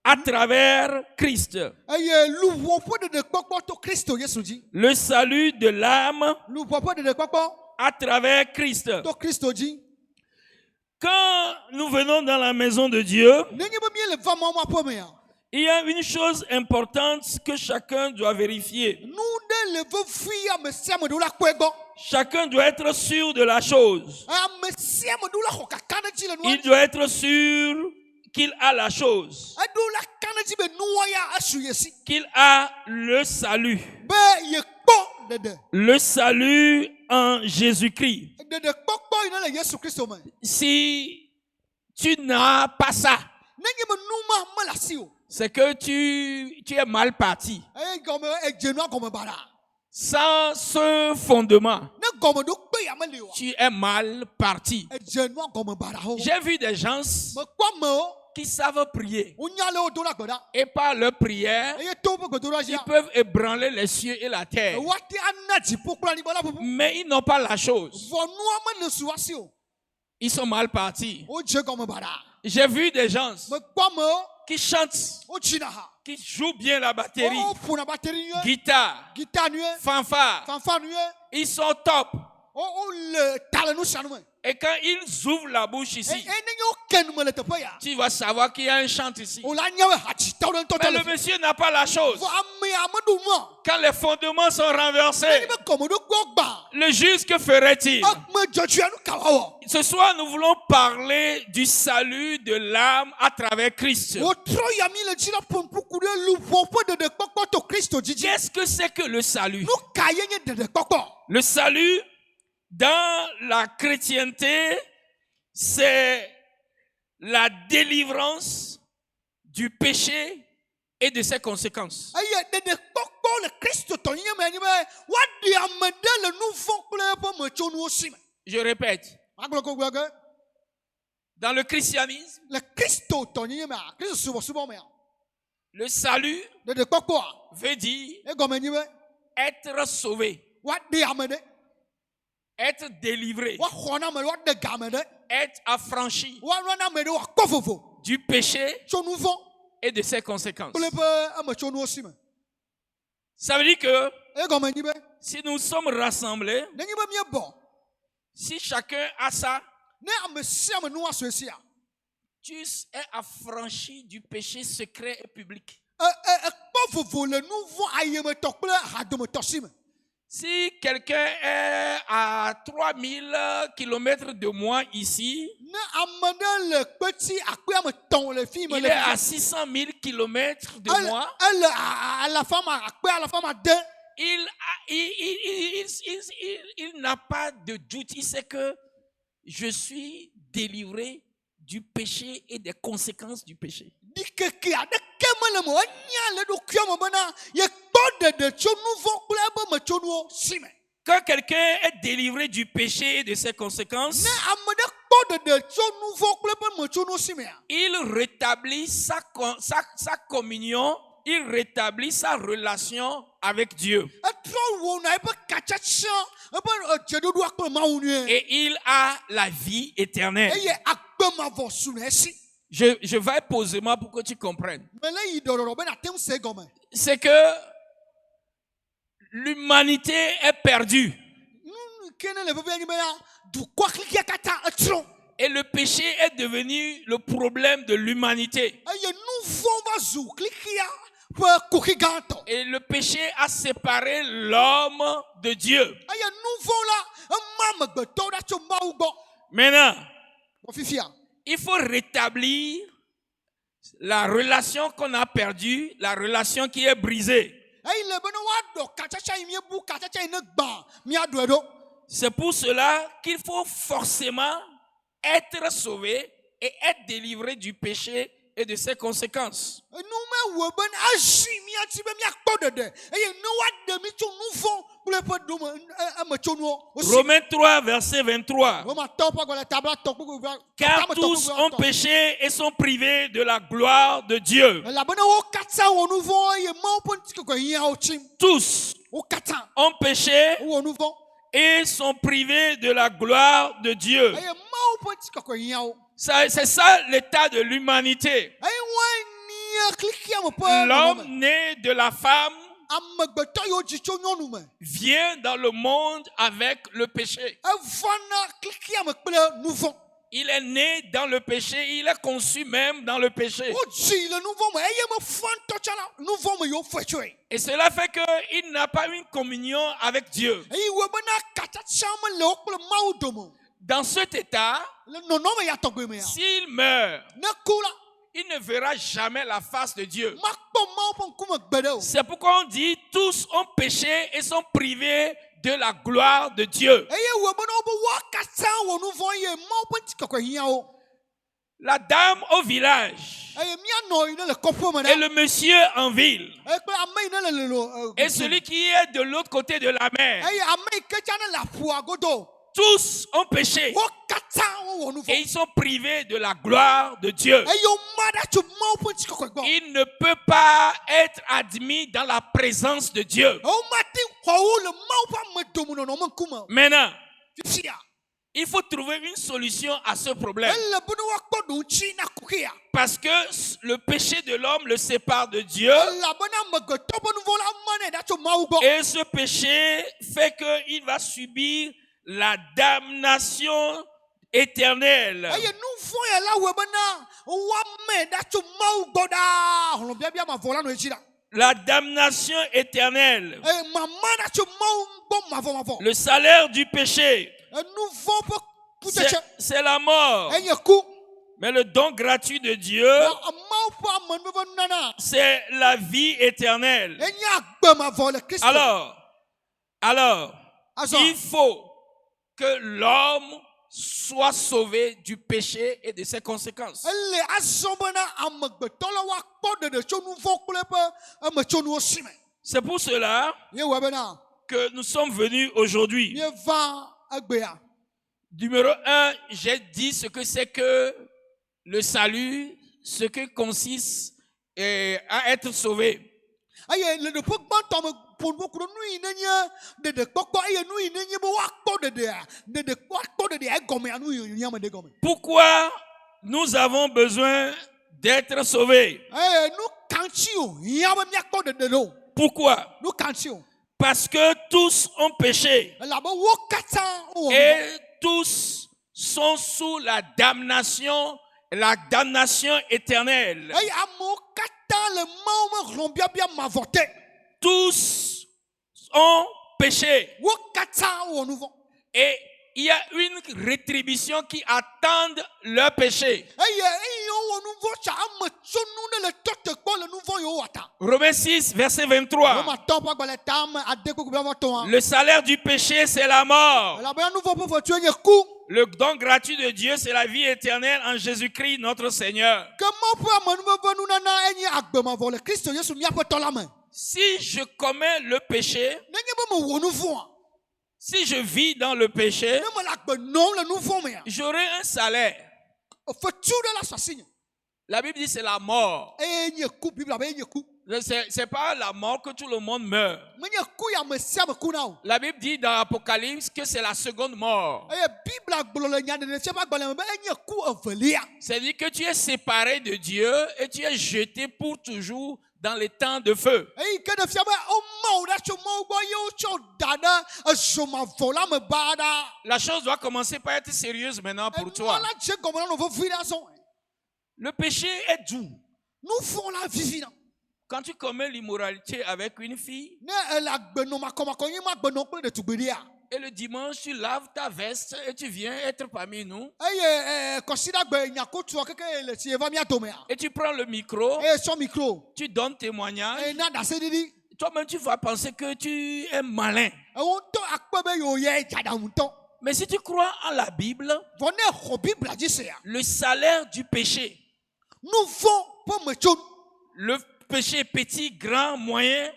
à travers Christ. Eye luʋɔ ƒe ɖeɖekpɔkpɔ to Kristo Yesu dzi. Le salut de l'âme Luʋɔ ƒe ɖeɖekpɔkpɔ à travers Christ. to Kristo dzi. Quand nous venons dans la maison de Dieu, Nenye be míele va Mawu ma ƒe mea, il y a une chose importante que chacun doit vérifier. nu ɖe le vevi ame sia ame ɖewo la kpɔe gbɔ. Chacun doit être sûr de la chose. Ame sia ame ɖewo la xɔ kaka ɖe dzi le nua. Il doit être sûr qu'il a la chose, Eɖewo la ka ɖe dzi be nua ya esu ye si. qu'il a le salut. Be ye kpɔ ɖeɖe. Le salut en Jésus-Christ. Ɖeɖekpɔkpɔ yi ne le Yesu Kristo me. Si tu n'as pas ça, Nenye be nu ma mele asi o. c'est que tu es mal parti. Eye gɔme edze nua gɔme baɖa. Sans ce fondement, Ne gɔmeɖo kpe ya meli o. tu es mal parti. Edze nua gɔme baɖa ho. J'ai vu des gens Mekpɔ amewo. qui savent prier. Wonya le wo do la gbe ɖa. Et par leur prière, Eye to woƒe gbedoɖa ils dzia. peuvent ébranler les cieux et la terre. Woate ana dziƒo kple anyigba la ƒuƒu. Mais ils n'ont pas la chose. Vɔ nua mele su asi o. Ils sont mal partis. Wodze gɔme baɖa. J'ai vu des gens Mekpɔ amewo. qui chantent, Wodzina ha. qui jouent bien la batterie, Woƒona bateri nyuie. guitare, Gita nyuie. fanfare. Fanfa nyuie. Ils sont top. Wole ta le nu sia nu me. Et quand ils ouvrent la bouche ici, Nenye woke nu me le teƒe ya. tu vas savoir qu'il y a un chant ici. Wola nya be hadzitɔwo ɖe ŋutɔ Mais te le le fi. monsieur n'a pas la chose. Vɔ amea meɖo nua. Quand les fondements sont renversés, Nenye be gɔmeɖokpewo gbã. le juge, que ferait-il? Ame dzɔdzɔe nu ka wawɔ. Ce soir, nous voulons parler du salut de l'âme à travers Christ. Wotrɔ ya mi le dzi la ƒo nuƒo ku ɖe luʋɔ ƒe ɖeɖekpɔkpɔ to Kristo dzidzi. Qu'est-ce que c'est que le salut? Nu ka ye nye ɖeɖekpɔkpɔ? Le salut dans la chrétienté, c'est la délivrance du péché et de ses conséquences. Eye ɖeɖekpɔkpɔ le Kristo tɔnyenye me nye be woaɖi ame ɖe le nu vɔ̃ kple eƒe metsonuwo si me. Je répète, Agblɔ ko gblɔ ge dans le christianisme, le Kristo tɔnyenye mea, Kristo subɔsubɔ mea, le salut ɖeɖekpɔkpɔa veut dire egɔme nye be être sauvé, woaɖi ame ɖe, être délivré, woaxɔ na ame ɖe, woaɖe ga ame ɖe, être affranchi woalɔ na ame ɖe woakpɔ vovo du péché tso nu vɔ̃ et de ses conséquences. kple eƒe emetsonuwo si me. Ça veut dire que Egɔme nye be si nous sommes rassemblés, nenye be míebɔ, si chacun a ça, ne ame sia ame nu asɔ esia, tu es affranchi du péché secret et public. ekpɔ vovo le nu vɔ̃ ayemetɔ kple hadometɔ si me. Si quelqu'un est à 3000 km de moi ici, Ne ame ɖe le kpetsi akpe ame etɔ̃ le fi me il le est à fi, 600 000 km de ele moi, ele alafa ma akpe alafa ma de. il n'a pas de doute. Il sait que je suis délivré du péché et des conséquences du péché. Dikeke aɖeke mele me, enya le ɖokuia me bena yekpɔ ɖeɖe tso nu vɔ̃ kple eƒe metsonuwo si me. Quand quelqu'un est délivré du péché et de ses conséquences, Ne ame ɖe kpɔ ɖeɖe tso nu vɔ̃ kple eƒe metsonuwo si mea, il rétablit sa communion, il rétablit sa relation avec Dieu. etrɔ wɔna eƒe katsatsiã, eƒe dzeɖoɖoa kple Mawu nyuie. Et il a la vie éternelle. Eye agbe mavɔ su na esi. Je vais posément pour que tu comprennes. Mele yi ɖɔɖɔɖɔ be nate ŋu se egɔme. C'est que l'humanité est perdue. Nu ke ne le vevia nye bena dukɔa klikia katã etrɔ. Et le péché est devenu le problème de l'humanité. Eye nu vɔ̃ va zu klikia ƒe koki gãtɔ. Et le péché a séparé l'homme de Dieu. Eye nu vɔ̃ la ema amegbetɔwo ɖa tso Mawu gbɔ. Maintenant, Wɔ fifia. il faut rétablir la relation qu'on a perdue, la relation qui est brisée. Eyi le bena woaɖɔ katsatsa yi miebu, katsatsa yi ne gbã miaɖɔe ɖo. C'est pour cela qu'il faut forcément être sauvé et être délivré du péché et de ses conséquences. Nu mewɔe bena ezi miati be miakpɔ ɖeɖe eye ne woaɖe mi tso nu vɔ̃ kple ƒe ɖome emetsonuwo. Romains 3, verset 23. Romatɔwo ƒe agbalẽ tabla tɔ kpekpe va- Car tame tɔ tous kpekpe ont va- péché et sont privés de la gloire de Dieu. elabena wo katã wɔ nu vɔ eye Mawu ƒe ŋutikɔkɔe hiãwo tsim. Tous Wo katã ont péché wowɔ nu vɔ et sont privés de la gloire de Dieu. eye Mawu ƒe ŋutikɔkɔe hiãwo. C'est ça l'état de l'humanité. Eye woe nie klikia me ƒe nɔnɔme. L'homme né de la femme Amegbetɔ yiwo dzi tso nyɔnu me. vient dans le monde avec le péché. Evana klikia me kple nu vɔ. Il est né dans le péché, il est conçu même dans le péché. Wodzi le nu vɔ me eye mefa ŋutɔ tsã la nu vɔ me yewo fɔe tsoe. Et cela fait qu'il n'a pas une communion avec Dieu. Eye wo bena katsatsa mele wo kple Mawu dome. Dans cet état, Le nɔnɔme ya tɔgbe mea. s'il meurt, Ne ku la, il ne verra jamais la face de Dieu. makpɔ Mawu ƒe ŋkume gbeɖe o. C'est pourquoi on dit tous ont péché et sont privés de la gloire de Dieu. Eye wo bena wo be wo katã wɔ nu vɔ eye Mawu ƒe ŋutikɔkɔe hiãwo. La dame au village Eye mianɔ yi ne le kɔƒe me et ɖa. le monsieur en ville Eye kple ame yi ne le lelo. et celui qui est de l'autre côté de la mer, Eye ame yi ke tsã ne le aƒua godo. tous ont péché Wo katã wowɔ nu et vɔ. ils sont privés de la gloire de Dieu. Eye woma ɖa tso Mawu ƒe ŋutikɔkɔe gbɔ. Il ne peut pas être admis dans la présence de Dieu. Womate xɔ wo le Mawu ƒe amedomenɔnɔme ŋkume. Maintenant, Fifia. il faut trouver une solution à ce problème. Ele bena woakpɔ ɖoŋtsi na kuxia. Parce que le péché de l'homme le sépare de Dieu. Elabena amegbetɔ ƒe nu vɔ la manɛ ɖa tso Mawu gbɔ. Et ce péché fait qu'il va subir la damnation éternelle. Eye nu vɔ ya la wɔe bena woame ɖa tso Mawu gbɔ ɖaa. Hlɔ̃biabia mavɔ la nɔ edzi la. La damnation éternelle. Eye mama ɖa tso Mawu gbɔ mavɔ. Le salaire du péché, Enu vɔ ƒe kutsetse. c'est la mort. Enye ku. Mais le don gratuit de Dieu, Mawu ƒe amenuveve nunana. c'est la vie éternelle. Enye agbe mavɔ le Kristo. Alors, Azɔ. il faut que l'homme soit sauvé du péché et de ses conséquences. Ele azɔ bena amegbetɔ la woakpɔ ɖeɖe tso nu vɔ kple eƒe emetsonuwo si me. C'est pour cela Ye wɔe bena que nous sommes venus aujourd'hui. mieva egbea. Numéro 1, j'ai dit ce que c'est que le salut, ce que consiste à être sauvé. Eye le ɖeƒe gbãtɔ me ƒo nu ku ɖe nu yi nenye ɖeɖekpɔkpɔ eye nu yi nenye be woakpɔ woakpɔ ɖeɖea egɔmea nu yi ame ɖe gɔme. Pourquoi nous avons besoin d'être sauvés? Eye nu kantsi o hiã be miakpɔ ɖeɖe ɖe o. Pourquoi? Nu kantsi o. Parce que tous ont péché Elabe wo katã wowɔ nu vɔ. et tous sont sous la damnation éternelle. Eye amewo katã le Mawu me hlɔ̃biabia mavɔ te. Tous ont péché Wo katã wowɔ nu vɔ. et il y a une rétribution qui attend leur péché. Eye wowɔ nu vɔ tsa ametsonu ne le tɔte gbɔ le nu vɔ yewo wɔ ta. Romains 6, verset 23. Romatɔwo ƒe agbalẽ tame ade kpekpe bia tɔa. Le salaire du péché, c'est la mort. Elabena nu vɔ ƒe fetue nye ku. Le don gratuit de Dieu, c'est la vie éternelle en Jésus-Christ, notre Seigneur. Ke Mawu ƒe amenuveve nunana enye agbe mavɔ le Kristo Yesu míaƒe tɔ la me. Si je commets le péché, Nenye be mewɔ nu vɔa, si je vis dans le péché, ne mele agbe nɔm le nu vɔ mea, j'aurai un salaire. fetu ɖe la asinye. La Bible dit c'est la mort. Eye nye ku, Biblia be enye ku. C'est pas la mort que tout le monde meurt. Menye ku ya ame sia ame ku na o. La Bible dit dans l'Apocalypse que c'est la seconde mort. Eye Biblia gblɔ le nyaɖeɖefia ƒe agbalẽ me be enye ku evelia. C'est-à-dire que tu es séparé de Dieu et tu es jeté pour toujours dans les temps de feu. Eyi ke ɖe fia be woma wo ɖa tso Mawu gbɔ ye wotsɔ da ɖe ezomavɔ la me ba ɖa. La chose doit commencer par être sérieuse maintenant pour Enua toi. la dze gɔme na nɔ vevi ɖa zɔ. Le péché est doux. Nu vɔ la vivi na. Quand tu commets l'immoralité avec une fille Ne ele agbenɔ makɔmakɔ nye ma agbenɔ kple ɖetugbiɖia. et le dimanche tu laves ta veste et tu viens être parmi nous Eye kɔsidagbe nyakotua keke le si eva mía domea. et tu prends le micro, Eye sɔ micro. tu donnes témoignage, Eye na ɖaseɖiɖi. toi-même tu vas penser que tu es malin. Ewo ŋutɔ akpe be yewo yɛ dzadaŋu ŋutɔ. Mais si tu crois en la Bible, Vɔ ne xɔ Biblia dzi sea, le salaire du péché, nu vɔ ƒe metsonu. le péché petit, grand, moyen,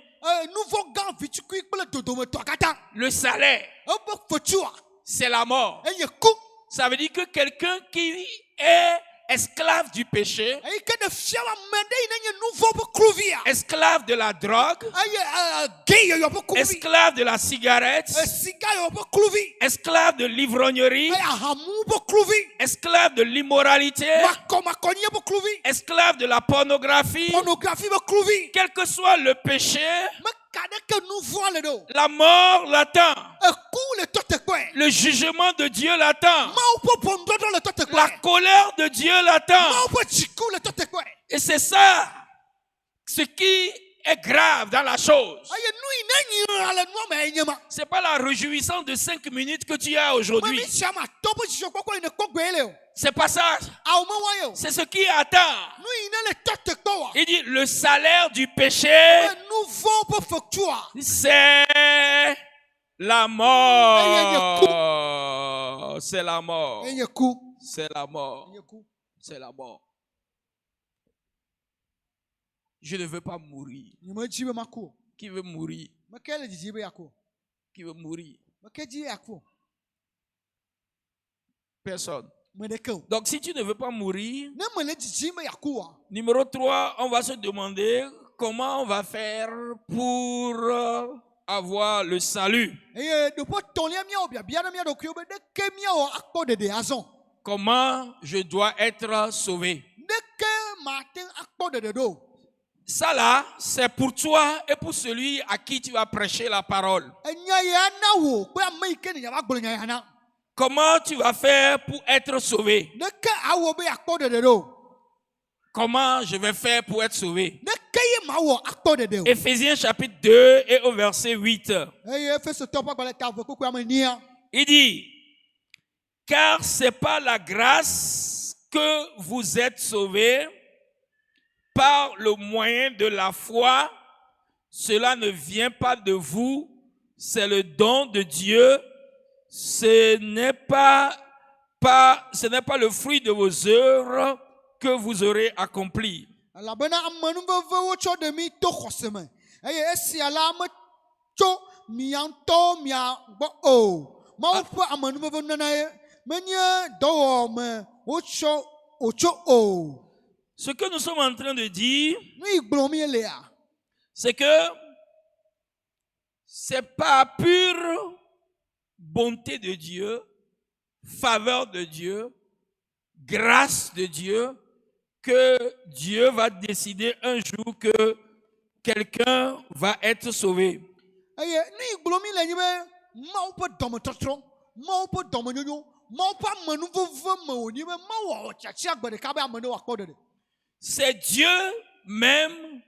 Nouveau gars, vitukui, kple dodometɔ katã. Le salaire, Eƒe fetsua, c'est la mort. eye ku. Ça veut dire que quelqu'un qui est esclave du péché, Eye ke ne fia be ame ɖe yi ne nye nu vɔ ƒe kluvia. esclave de la drogue, Eye gay yɔyɔ ƒe kluvi. esclave de la cigarette, Siga yɔyɔ ƒe kluvi. esclave de l'ivrognerie, Eye ahamu ƒe kluvi. esclave de l'immoralité, Makɔmakɔnyie ƒe kluvi. esclave de la pornographie, Pornographie ƒe kluvi. quel que soit le péché, Meka ɖeke nu vɔa le ɖe o. la mort l'attend. Eku le tɔ teƒe. Le jugement de Dieu l'attend. Mawu ƒe ʋɔnudɔdrɔ̃ le tɔ La teƒe. colère de Dieu l'attend. Mawu ƒe dziku le tɔ teƒe. Et c'est ça ce qui est grave dans la chose. Eye nu yi ne nyra le nua me enye ma. C'est pas la réjouissance de 5 minutes que tu as aujourd'hui. Me sia ma tɔ ƒe dzidzɔkpɔkpɔ yi ne kpɔ gbee le o. C'est pas ça. Awo mewa ye o. C'est ce qui attend. Nu yi ne le tɔ teƒe wa. Il dit le salaire du péché, Nu vɔ ƒe fetsua. c'est la mort. C'est la mort. Enye ku. C'est la mort. Enye ku. C'est la mort. Je ne veux pas mourir. Nye me dzi be ma ku o. Qui veut mourir? Me ke le didi be ya ku o. Qui veut mourir? Me ke dzi ya ku o. Personne. Me ɖeke o. Donc si tu ne veux pas mourir, Ne me le didi be ya ku oa. numéro 3, on va se demander comment on va faire pour avoir le salut. Eye ɖeƒe tɔlia míawɔ biabia na mía ɖokuiwo be ɖeke míawɔ akpɔ ɖeɖe azɔ. Comment je dois être sauvé? Ɖeke mate akpɔ ɖeɖe ɖo. Ça là, c'est pour toi et pour celui à qui tu vas prêcher la parole. Enya ya na wo kpe ame yi ke ne va gblɔ nya ya na. Comment tu vas faire pour être sauvé? Ɖeke awɔ be akpɔ ɖeɖe ɖo. Comment je vais faire pour être sauvé? Ɖeke ye ma wɔ akpɔ ɖeɖe o. Éphésiens chapitre 2 et au verset 8. Eye Efesotɔwo ƒe agbalẽ ta ave kuku ame 9. Il dit, car c'est par la grâce que vous êtes sauvés, par le moyen de la foi. Cela ne vient pas de vous, c'est le don de Dieu. Ce n'est pas le fruit de vos œuvres que vous aurez accompli. Elabena amenuvevewo tsɔ ɖe mi to xɔse me. Eye esia la metso mia ŋutɔ mia gbɔ o. Mawu ƒe amenuveve nana ye menye dɔwɔwɔ me wotso o. Ce que nous sommes en train de dire, Nu yi gblɔm mi lea. c'est que c'est par pure bonté de Dieu, faveur de Dieu, grâce de Dieu, que Dieu va décider un jour que quelqu'un va être sauvé. Eye nu yi gblɔm mi le nye be Mawu ƒe dɔmetɔtrɔ, Mawu ƒe dɔmenyonyo, Mawu ƒe amenuveve me wònye be Mawu wɔ tsatsi agbe ɖeka be ame ɖewo akpɔ ɖeɖe. C'est Dieu même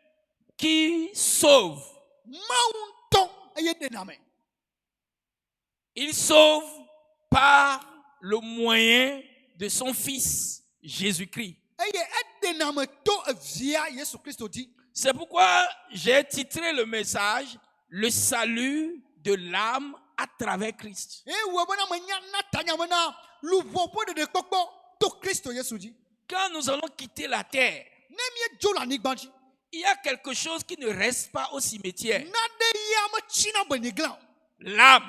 qui sauve. Mawu ŋutɔ eye ɖena me. Il sauve par le moyen de son Fils, Jésus-Christ. Eye eɖena me to evia Yesu Kristo dzi. C'est pourquoi j'ai titré le message « Le salut de l'âme à travers Christ Eye wɔ bena menya na tanya bena luʋɔ ƒe ɖeɖekpɔkpɔ to Kristo Yesu dzi. » Quand nous allons quitter la terre, Ne míedzo le anyigba dzi, il y a quelque chose qui ne reste pas au cimetière. nane ya metsina benyigla o. L'âme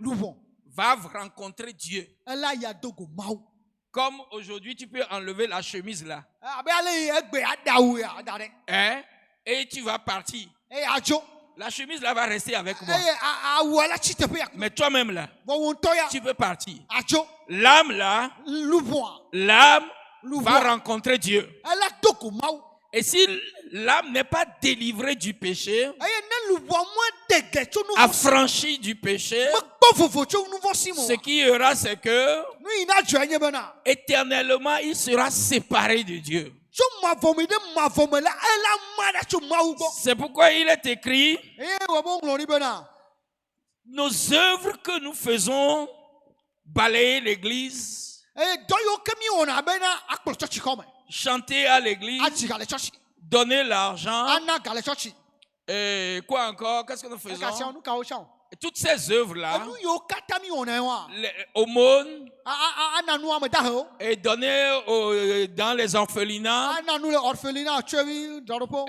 Luʋɔ va rencontrer Dieu. ela ya do go Mawu. Comme aujourd'hui, tu peux enlever la chemise là. Abe ale yi egbe ada awu ya ada ɖe. Hein? Et tu vas partir. Eye adzo. La chemise là va rester avec moi. Eye awu la tsi teƒe ya. Mais toi-même là, Vɔ wo ŋutɔ ya tu peux partir. adzo. L'âme là, Luʋɔa l'âme Luʋɔ va rencontrer Dieu. ela do go Mawu. Et si l'âme n'est pas délivrée du péché, Eye ne luʋɔa me de ge tso nu vɔ si. affranchie du péché, Mekpɔ vovo tso nu vɔ si me ce o. qui y aura, c'est que Nu yi na dzɔe nye bena éternellement, il sera séparé de Dieu. tso mavɔ me ɖe mavɔ me la ela ma ɖa tso Mawu gbɔ. C'est pourquoi il est écrit, Eye wɔ be ŋlɔ ɖi bena nos œuvres que nous faisons, balayer l'église, eye dɔ yiwo ke mi wɔna bena akplɔ tsɔtsi xɔ me. chanter à l'église, Adzi ga le tsɔtsi. donner l'argent, Ana ga le tsɔtsi. et quoi encore, qu'est-ce que nous Eka sia faisons? nu kawo sia o. Toutes ces œuvres-là, Enu yiwo katã mi wɔna ye wa. les aumônes, Ana nu ame dahewo. et donner dans les orphelinats, Ana nu le orphelinat tsyɔ̃evi dɔɖoƒo.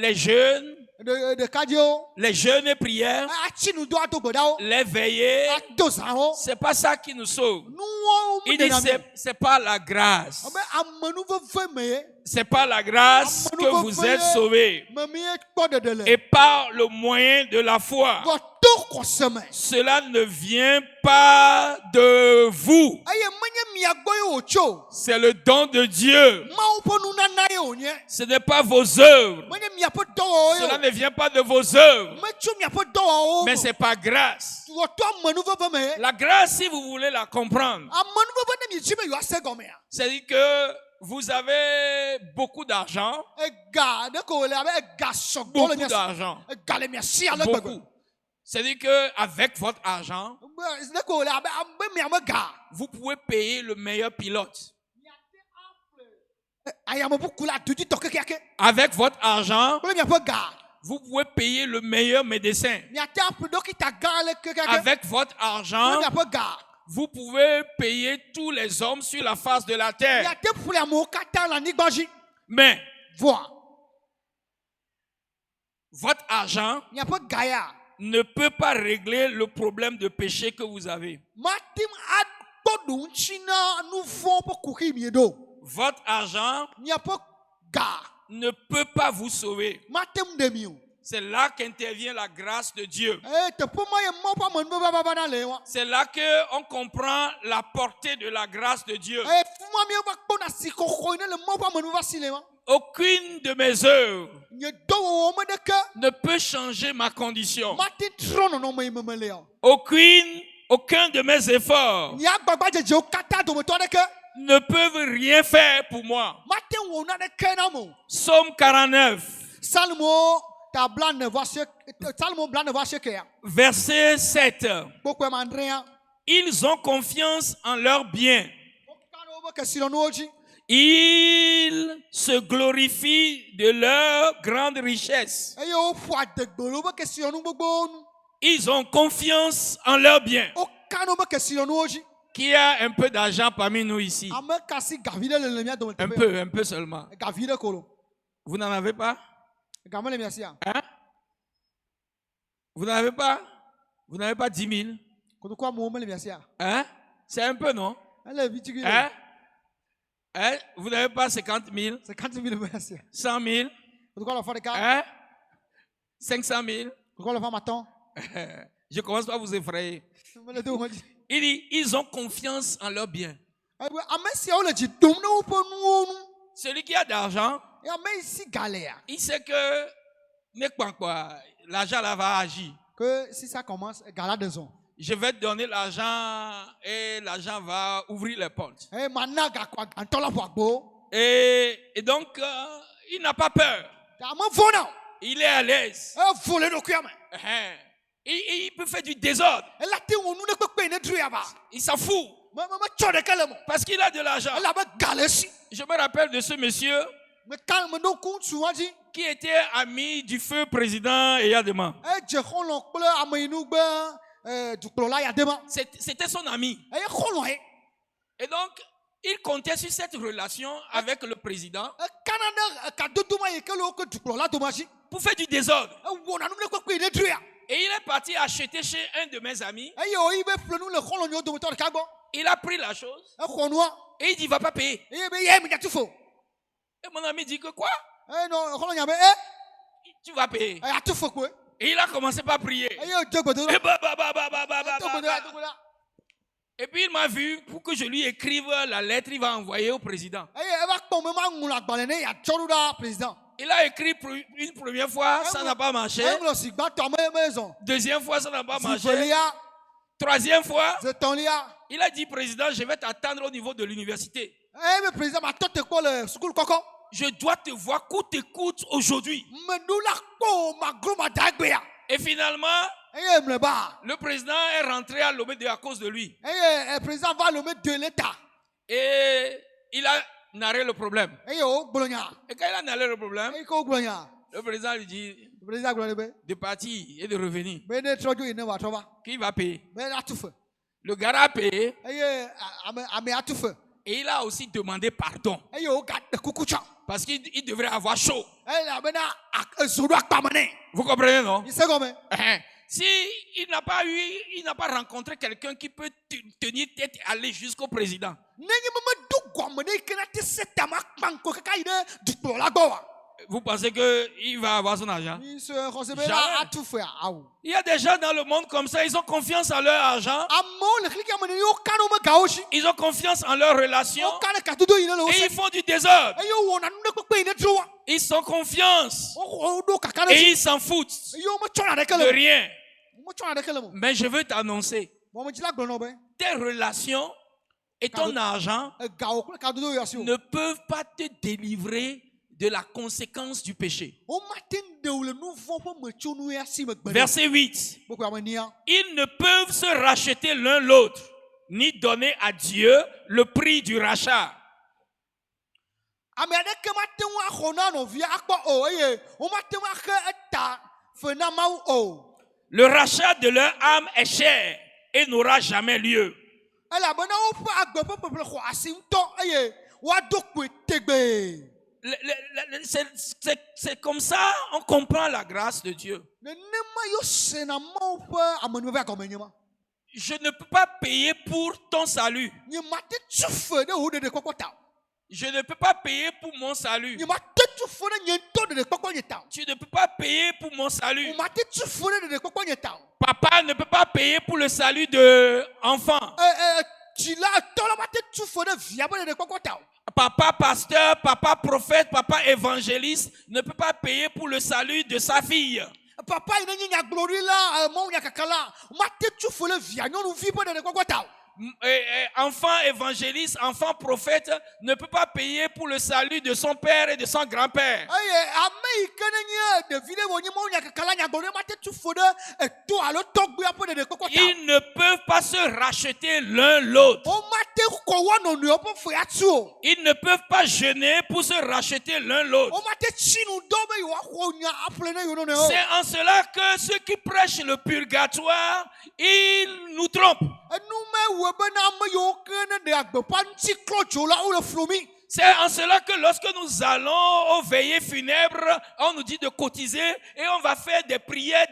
les jeunes, de cadio. les jeûnes et prières, Atsi nous doit to godao. les veillées, Ato zao. c'est pas ça qui nous sauve. Nous on Il dit c'est pas la grâce. Abe amanu ve me. C'est par la grâce que vous êtes sauvés Mami ko de dele. et par le moyen de la foi. Go to koseme. Cela ne vient pas de vous. Aye menye mi agboyo ocho. C'est le don de Dieu. Ma upo nu na na ye onye. Ce n'est pas vos œuvres. Menye mi apo do o yo. Cela ne vient pas de vos œuvres. Me chu mi apo do o. Mais c'est par grâce. Go to amanu ve me. La grâce, si vous voulez la comprendre, Amanu ve ne mi chi me yo ase gome ya. c'est-à-dire que vous avez beaucoup d'argent. Ega de ko le abe ega sogbo le Beaucoup mi. d'argent. Ega le mi si ale gbegbe. Beaucoup. C'est-à-dire qu'avec votre argent, De ko le abe ambe mi amega. vous pouvez payer le meilleur pilote. Ayamo beaucoup la tuti to keke. Avec votre argent, Ko le mi apo ga. vous pouvez payer le meilleur médecin. Mi ate apo do ki ta ga le keke. Avec votre Ko le argent, mi apo ga. vous pouvez payer tous les hommes sur la face de la Mi terre. ate pour la mo kata la ni gbaji. Mais Vois. votre argent Mi apo ga ya. ne peut pas régler le problème de péché que vous avez. Matim a todo china nu fo po kuki mi do. Votre argent Mi apo ga. ne peut pas vous sauver. Matem de mi. C'est là qu'intervient la grâce de Dieu. Te po ma ye mo pa mon ba na le wa. C'est là qu'on comprend la portée de la grâce de Dieu. Fuma mi ba ko na si ko ko ne le mo pa mon ba si le wa. Aucune de mes œuvres Nye do o me de ke. ne peut changer ma condition. Mati trono no me me le. Aucun de mes efforts Ni agbagba je o kata do me to de ke. ne peuvent rien faire pour moi. Mati wo na de ke na mo. Psaume 49, Salmo ta blan ne va se Salmo blan ne va se ke. verset 7. Boko mandrea. Ils ont confiance en leur bien. Kano bo ke silo no oji. Ils se glorifient de leur grande richesse. Eye o fwa de gbolo bo ke silo no gbogbo nu. Ils ont confiance en leur bien. O kano bo ke silo no oji. Qui a un peu d'argent parmi nous ici? Ame kasi gavide le mia do me. Un peu seulement. Gavide kolo. Vous n'en avez pas? Gamel le mia sia. Hein? Vous n'avez pas? Vous n'avez pas 10 000? Koto kwa mo le mia sia. Hein? C'est un peu, non? Elle vitigi. Hein? Hein? Vous n'avez pas 50 000? 50 000 le mia sia. 100 000? Koto kwa la fa de ka. Hein? 500 000? Koto kwa la fa maton. Je commence pas à vous effrayer. Le do oji. Il dit, ils ont confiance en leur bien. Ame sia o le ji dum no po nu onu. Celui qui a d'argent, E ame si galère. il sait que l'argent là va agir. Que si ça commence gala de zon. Je vais te donner l'argent et l'argent va ouvrir les portes. Eh managa kwa antola po agbo. Et donc, il n'a pas peur. Ta mo vona. Il est à l'aise. E volé do kuyame. Il peut faire du désordre. E la ti wonu ne pepe ne dru ya ba. Il s'en fout. Ma chode kele mo. Parce qu'il a de l'argent. E la ba galé si. Je me rappelle de ce monsieur Me kan me no kun tu waji. qui était ami du feu président Eyadema. E je kholo kple ame inu gbe duklola ya dema. C'était son ami. E kholo e. Et donc, il comptait sur cette relation avec le président E kanana ka doduma ye kele o ke duklola do maji. pour faire du désordre. E wona nu ne pepe ne dru ya. Et il est parti acheter chez un de mes amis. E yo ibe flenu le kholo nyo do me to de kagbo. Il a pris la chose E khonwa. et il dit, il ne va pas payer. E be ye mi da tufo. Et mon ami dit que quoi? E non kholo nya be Tu vas payer. e atufo ko. Et il a commencé par prier. E yo de gbodo. Et, et puis il m'a vu pour que je lui écrive la lettre, il va envoyer au président. E va kpon me ma ngula gbale ne ya choru da président. Il a écrit une première fois, ça n'a pas marché. E nglo si gba to me maison. Deuxième fois, ça n'a pas marché. Zivelia, Troisième fois, Zetolia. il a dit, président, je vais t'attendre au niveau de l'université. E me président ma tote ko le school koko. Je dois te voir coûte et coûte aujourd'hui. Me nou la ko ma gro ma dagbe ya. Et finalement, E me ba. le président est rentré à Lomé à cause de lui. E président va le mettre de l'état. Et il a narré le problème. E yo gbolonya. Et quand il a narré le problème, E ko gbolonya. le président lui dit Président gbolo be. de partir et de revenir. Be ne trojo ine wa troba. Qui va payer? Be atufe. Le gars a payé E ame atufe. et il a aussi demandé pardon E yo ga de kukucha. parce qu'il devrait avoir chaud. elabena ezoɖo akpamene. Vous comprenez, non? Mise gɔme. Si il n'a pas rencontré quelqu'un qui peut tenir tête et aller jusqu'au président. Nenye memedo gɔme ne yike na te se tama kpanko kaka yi ɖe dukplɔla gbɔ wa. Vous pensez qu'il va avoir son argent? Mise xɔse be Jamais. la atu fɛ awu. Il y a des gens dans le monde comme ça, ils ont confiance en leur argent, Amewo le xliki ame ne yewo ka ne wo megawo si. ils ont confiance en leurs relations Wo ka ne kadodo yi ne le wo et se. ils font du désordre. Eye wo wɔna nu ɖe kpekpe yi ne dro wa. Ils ont confiance Wo ɖo kaka ne et si. ils s'en foutent Eye wo metsɔ na ɖeke de le. rien. Wo metsɔ na ɖeke le mo. Mais je veux t'annoncer, Bon me dzi la gblɔ na wo be tes relations et ton argent egawo kple kadodo yi asi o. ne peuvent pas te délivrer de la conséquence du péché. Wo mate ɖe wo le nu vɔ ƒe metsonu ya si me gbe. Verset 8. Gbogbo ame nia. Ils ne peuvent se racheter l'un l'autre, ni donner à Dieu le prix du rachat. Ame aɖeke mate ŋu axɔ na nɔvia akpɔ o eye wo mate ŋu axe eta fe na Mawu o. Le rachat de leur âme est cher et n'aura jamais lieu. Elabena woƒe agbe ƒe ƒeƒle xɔ asi ŋutɔ eye woado koe tegbe. C'est comme ça on comprend la grâce de Dieu. Nenema yo sena Mawu ƒe amenuveve agɔme nye ma. Je ne peux pas payer pour ton salut. Nye mate tu fe ɖe wo ɖeɖekpɔkpɔ ta o. Je ne peux pas payer pour mon salut. Nye mate tu fe ɖe nye ŋutɔ ɖeɖekpɔkpɔ nye ta o. Tu ne peux pas payer pour mon salut. Wo mate tu fe ɖe ɖeɖekpɔkpɔ nye ta o. Papa ne peut pas payer pour le salut de enfant. Dzila etɔ la mate tu fe ɖe via ƒe ɖeɖekpɔkpɔ ta o. Papa pasteur, papa prophète, papa évangéliste ne peut pas payer pour le salut de sa fille. Papa yi ne nye nyagblɔɖila Mawu nyakaka la mate tu fe ɖe via nyɔnuvi ƒe ɖeɖekpɔkpɔ ta o. Enfant évangéliste, enfant prophète ne peut pas payer pour le salut de son père et de son grand-père. Eye ame yi ke ne nye ɖevi ɖe wònye Mawu nyakaka la nyagblɔɖila mate tu fe ɖe eto alo tɔgbia ƒe ɖeɖekpɔkpɔ ta o. Ils ne peuvent pas se racheter l'un l'autre. Wo mate kɔ wo nɔnɔewo ƒe fe atu o. Ils ne peuvent pas jeûner pour se racheter l'un l'autre. Wo mate tsi nu dɔ be yewoaxɔ nya aƒle ne yewo nɔnɔewo. C'est en cela que ceux qui prêchent le purgatoire, ils nous trompent. Enume wɔ bena ame yiwo ke ne ɖe agbeƒã ŋuti klɔ dzo la wole flomi. C'est en cela que lorsque nous allons aux veillées funèbres, on nous dit de cotiser et on va faire des prières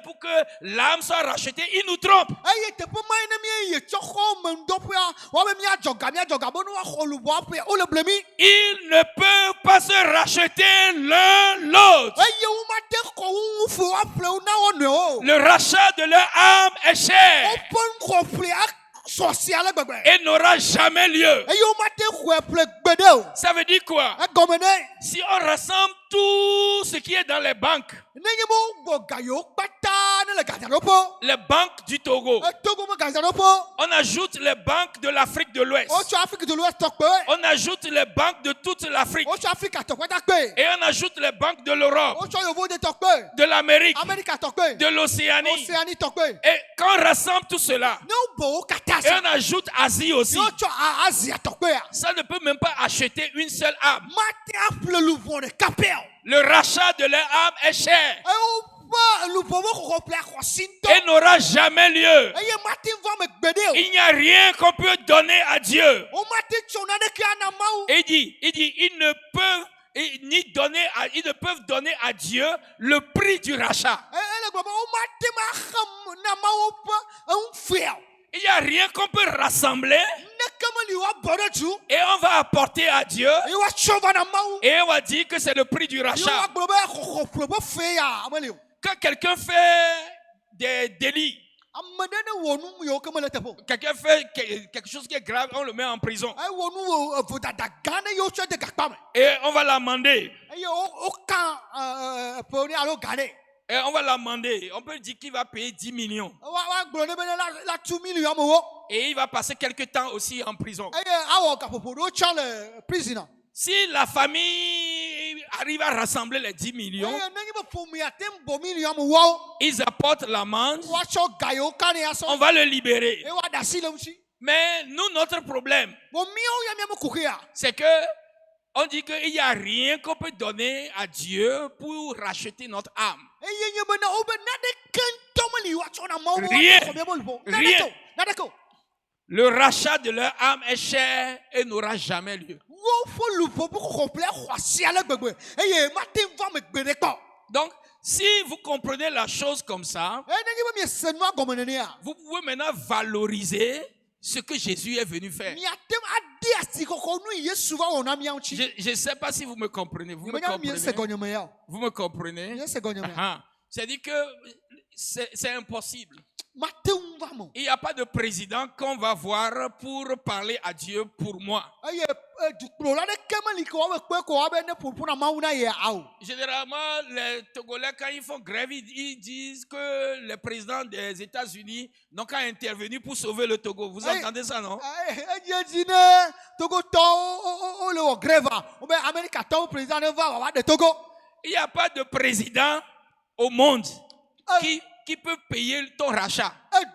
pour que l'âme soit rachetée. Ils nous trompent. Eye teƒe ma yi ne mie yi tsɔ xɔ me ŋdɔƒea woabe miadzɔ ga be ne woaxɔ luʋɔa ƒea wole ble mi. Ils ne peuvent pas se racheter l'un l'autre. Eye wo mate xɔ wo ŋu fe woaƒle wo na wo nɔewo. Le rachat de leur âme est cher Woƒe ŋxɔƒle asɔsi ale gbegbe. et n'aura jamais lieu. Eye wo mate xɔe ƒle gbe ɖe o. Ça veut dire quoi? Egɔme ne Si on rassemble tout ce qui est dans les banques, nenye be wogbɔ ga yiwo kpata ne le gadzraɖoƒe. les banques du Togo, Togo me gadzraɖoƒe. on ajoute les banques de l'Afrique de l'Ouest, Wotsɔ Afrique de l'Ouest tɔkpe. on ajoute les banques de toute l'Afrique Wotsɔ Afrika tɔkpe takpe. et on ajoute les banques de l'Europe, Wotsɔ Yovo de tɔkpe. de l'Amérique, Amerika tɔkpe. de l'Océanie. Océanie tɔkpe. Et quand on rassemble tout cela, Ne wobɔ wo katã et se. on ajoute Asie aussi, Ne wotsɔ Asia tɔkpea. ça ne peut même pas acheter une seule âme. Mate aƒle luʋɔ ɖeka pɛ o. Le rachat de leur âme est cher Woƒe luʋɔ be xɔxɔƒle axɔsi et ŋutɔ. n'aura jamais lieu. Eye mate va me gbe ɖe o. Il n'y a rien qu'on peut donner à Dieu. Wo mate tsɔ naneke ana Mawu. Et il dit, ils ne peuvent donner à Dieu le prix du rachat. Ele gblɔ be wo mate ma xem na Mawu ƒe eŋu fea o. Il n'y a rien qu'on peut rassembler Neke meli woabɔ ɖe dzu. et on va apporter à Dieu Eye woatsɔ va na Mawu. et on va dire que c'est le prix du Ye rachat. woagblɔ be xɔxɔƒle be fea meli o. Quand quelqu'un fait des délits, Ame ɖe ne wɔ nu yiwo ke mele teƒe o. quelqu'un fait quelque chose qui est grave, on le met en prison Ewɔ nu vodada gã ɖe yewo tsɔ de gakpa me. et on va l'amender. Eye woka pe ne alo ga ɖe. Et on va l'amender. On peut dire qu'il va payer 10 millions. Woagblɔ ne be ne la tu million amewo. Et il va passer quelque temps aussi en prison. Eye awɔ gaƒoƒo ɖewo tsɔ le prison. Si la famille arrive à rassembler les 10 millions, Eye nenye be ƒomea te ŋu bɔ million amewoawo. ils apportent l'amende, Woatsɔ ga yiwo ka ne on asɔ. va le libérer. Eye woaɖe asi le ŋuti. Mais nous, notre problème, Bon míawo ya míame kuxea. c'est que on dit qu'il n'y a rien qu'on peut donner à Dieu pour racheter notre âme. Eye nye bena wo be naneke ŋutɔ meli woatsɔ na Mawu. Rien. Xɔ míaƒe luʋɔ. Rien. Naneke o. Le rachat de leur âme est cher et n'aura jamais lieu. wo fo luƒo be xɔƒle xɔ asi ale gbegbe eye mate ŋu va me gbe ɖe kpɔ. Donc, si vous comprenez la chose comme ça, Eye nenye be miese nua gɔme nenea, vous pouvez maintenant valoriser ce que Jésus est venu faire. miate ŋu ade asi xɔxɔ nu yi Yesu va wɔ na míawo ŋuti. Je ne sais pas si vous me comprenez. Vous me Menya miese comprenez? gɔnyeme ya o. Vous me comprenez? Miese gɔnyeme ya. Ah, c'est-à-dire que c'est impossible. Mate ŋu va me. Il n'y a pas de président qu'on va voir pour parler à Dieu pour moi. Eye dukplɔla ɖeke meli ke woabe kpe ko woabe ne ƒoƒu na Mawu na yea o. Généralement, les Togolais, quand ils font grève, ils disent que le président des États-Unis n'ont qu'à intervenir pour sauver le Togo. Vous Hey. entendez ça, non? Edzi ne Togotɔwo wole wɔ grève wobe Amerikatɔwo président ne va wòava ɖe Togo. Il n'y a pas de président au monde Hey. qui peut payer ton rachat.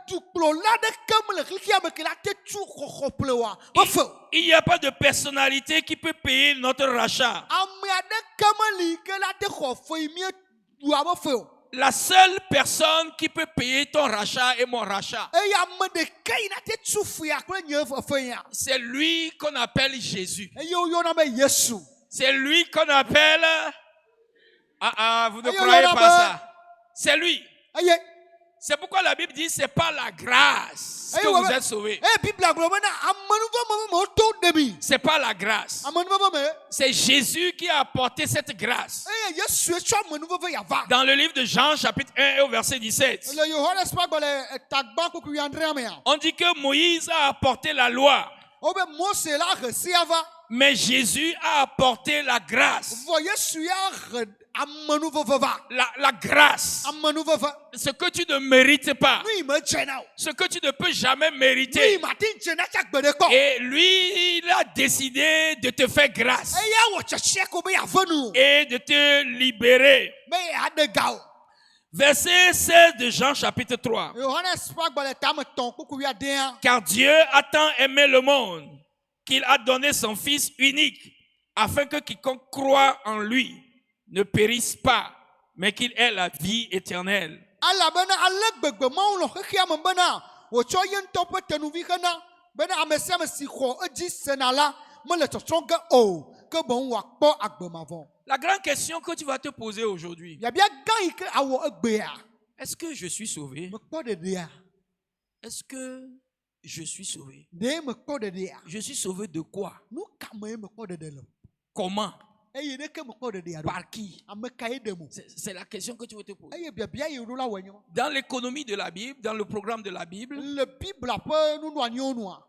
Dukplɔla ɖeke mele xexea me ke la te tu xɔxɔƒle wa be fe. Il n'y a pas de personnalité qui peut payer notre rachat. Ame aɖeke meli ke la te xɔ fe yi míeɖua be fe o. La seule personne qui peut payer ton rachat et mon rachat, Eye ame ɖeka yi na te tu fea kple nye fe ya. c'est lui qu'on appelle Jésus. Eye woyɔna be Yesu. C'est lui qu'on appelle... vous ne Aïe, croyez aïe, pas aïe, ça. C'est lui. Eye. C'est pourquoi la Bible dit c'est pas la grâce que Aïe, vous ouais, êtes sauvés. Bible gblɔ be na amenuvɔ me to ɖemi. C'est pas la grâce. Amenuvɔ me. C'est Jésus qui a apporté cette grâce. Eye Yesu tsɔ amenuvɔ yava. Dans le livre de Jean, chapitre 1 et au verset 17, Le Yohanes ƒe agbalẽ tagba kuku yandrea mea. on dit que Moïse a apporté la loi, Wobe Mose la he sea va. mais Jésus a apporté la grâce. Vɔ Yesu ya he amenuvɔ va. La grâce. Amenuvɔ va. Ce que tu ne mérites pas. Nu yi me dze na o. Ce que tu ne peux jamais Nu yi mériter. mate dze na tsa gbe ɖe kɔ. Et lui, il a décidé de te faire grâce Eya wɔ tsɛtsiɛ ko be yeave nu. et de te libérer. Be yeaɖe ga o. Verset 16 de Jean chapitre 3. Yohanes ƒe agbalẽ tame tɔn kuku wuiadea. Car Dieu a tant aimé le monde qu'il a donné son Fils unique afin que quiconque croit en lui ne périsse pas, mais qu'il ait la vie éternelle. Elabena ale gbegbe Mawu lɔ xexea me bena wòtsɔ ye ŋutɔ ƒe tenuvi hena bena ame sia ame si xɔ edzi sena la mele tsɔtsrɔ̃ ge o ke boŋ wòakpɔ agbe mavɔ. La grande question que tu vas te poser aujourd'hui, Biabia gã yi ke awɔ egbea est-ce que je suis sauvé? mekpɔ ɖeɖea. Est-ce que je suis sauvé? Ɖe mekpɔ ɖeɖea. Je suis sauvé de quoi? Nu ka me mekpɔ ɖeɖe le? Comment? Eye ɖeke mekpɔ ɖeɖea ɖo. Par qui? Ame ka ye ɖem o. C'est la question que tu veux te poser. Eye biabia yi ɖo la wɔ nye ma. Dans l'économie de la Bible, dans le programme de la Bible, Le Bibla ƒe nunɔanyiwo nua.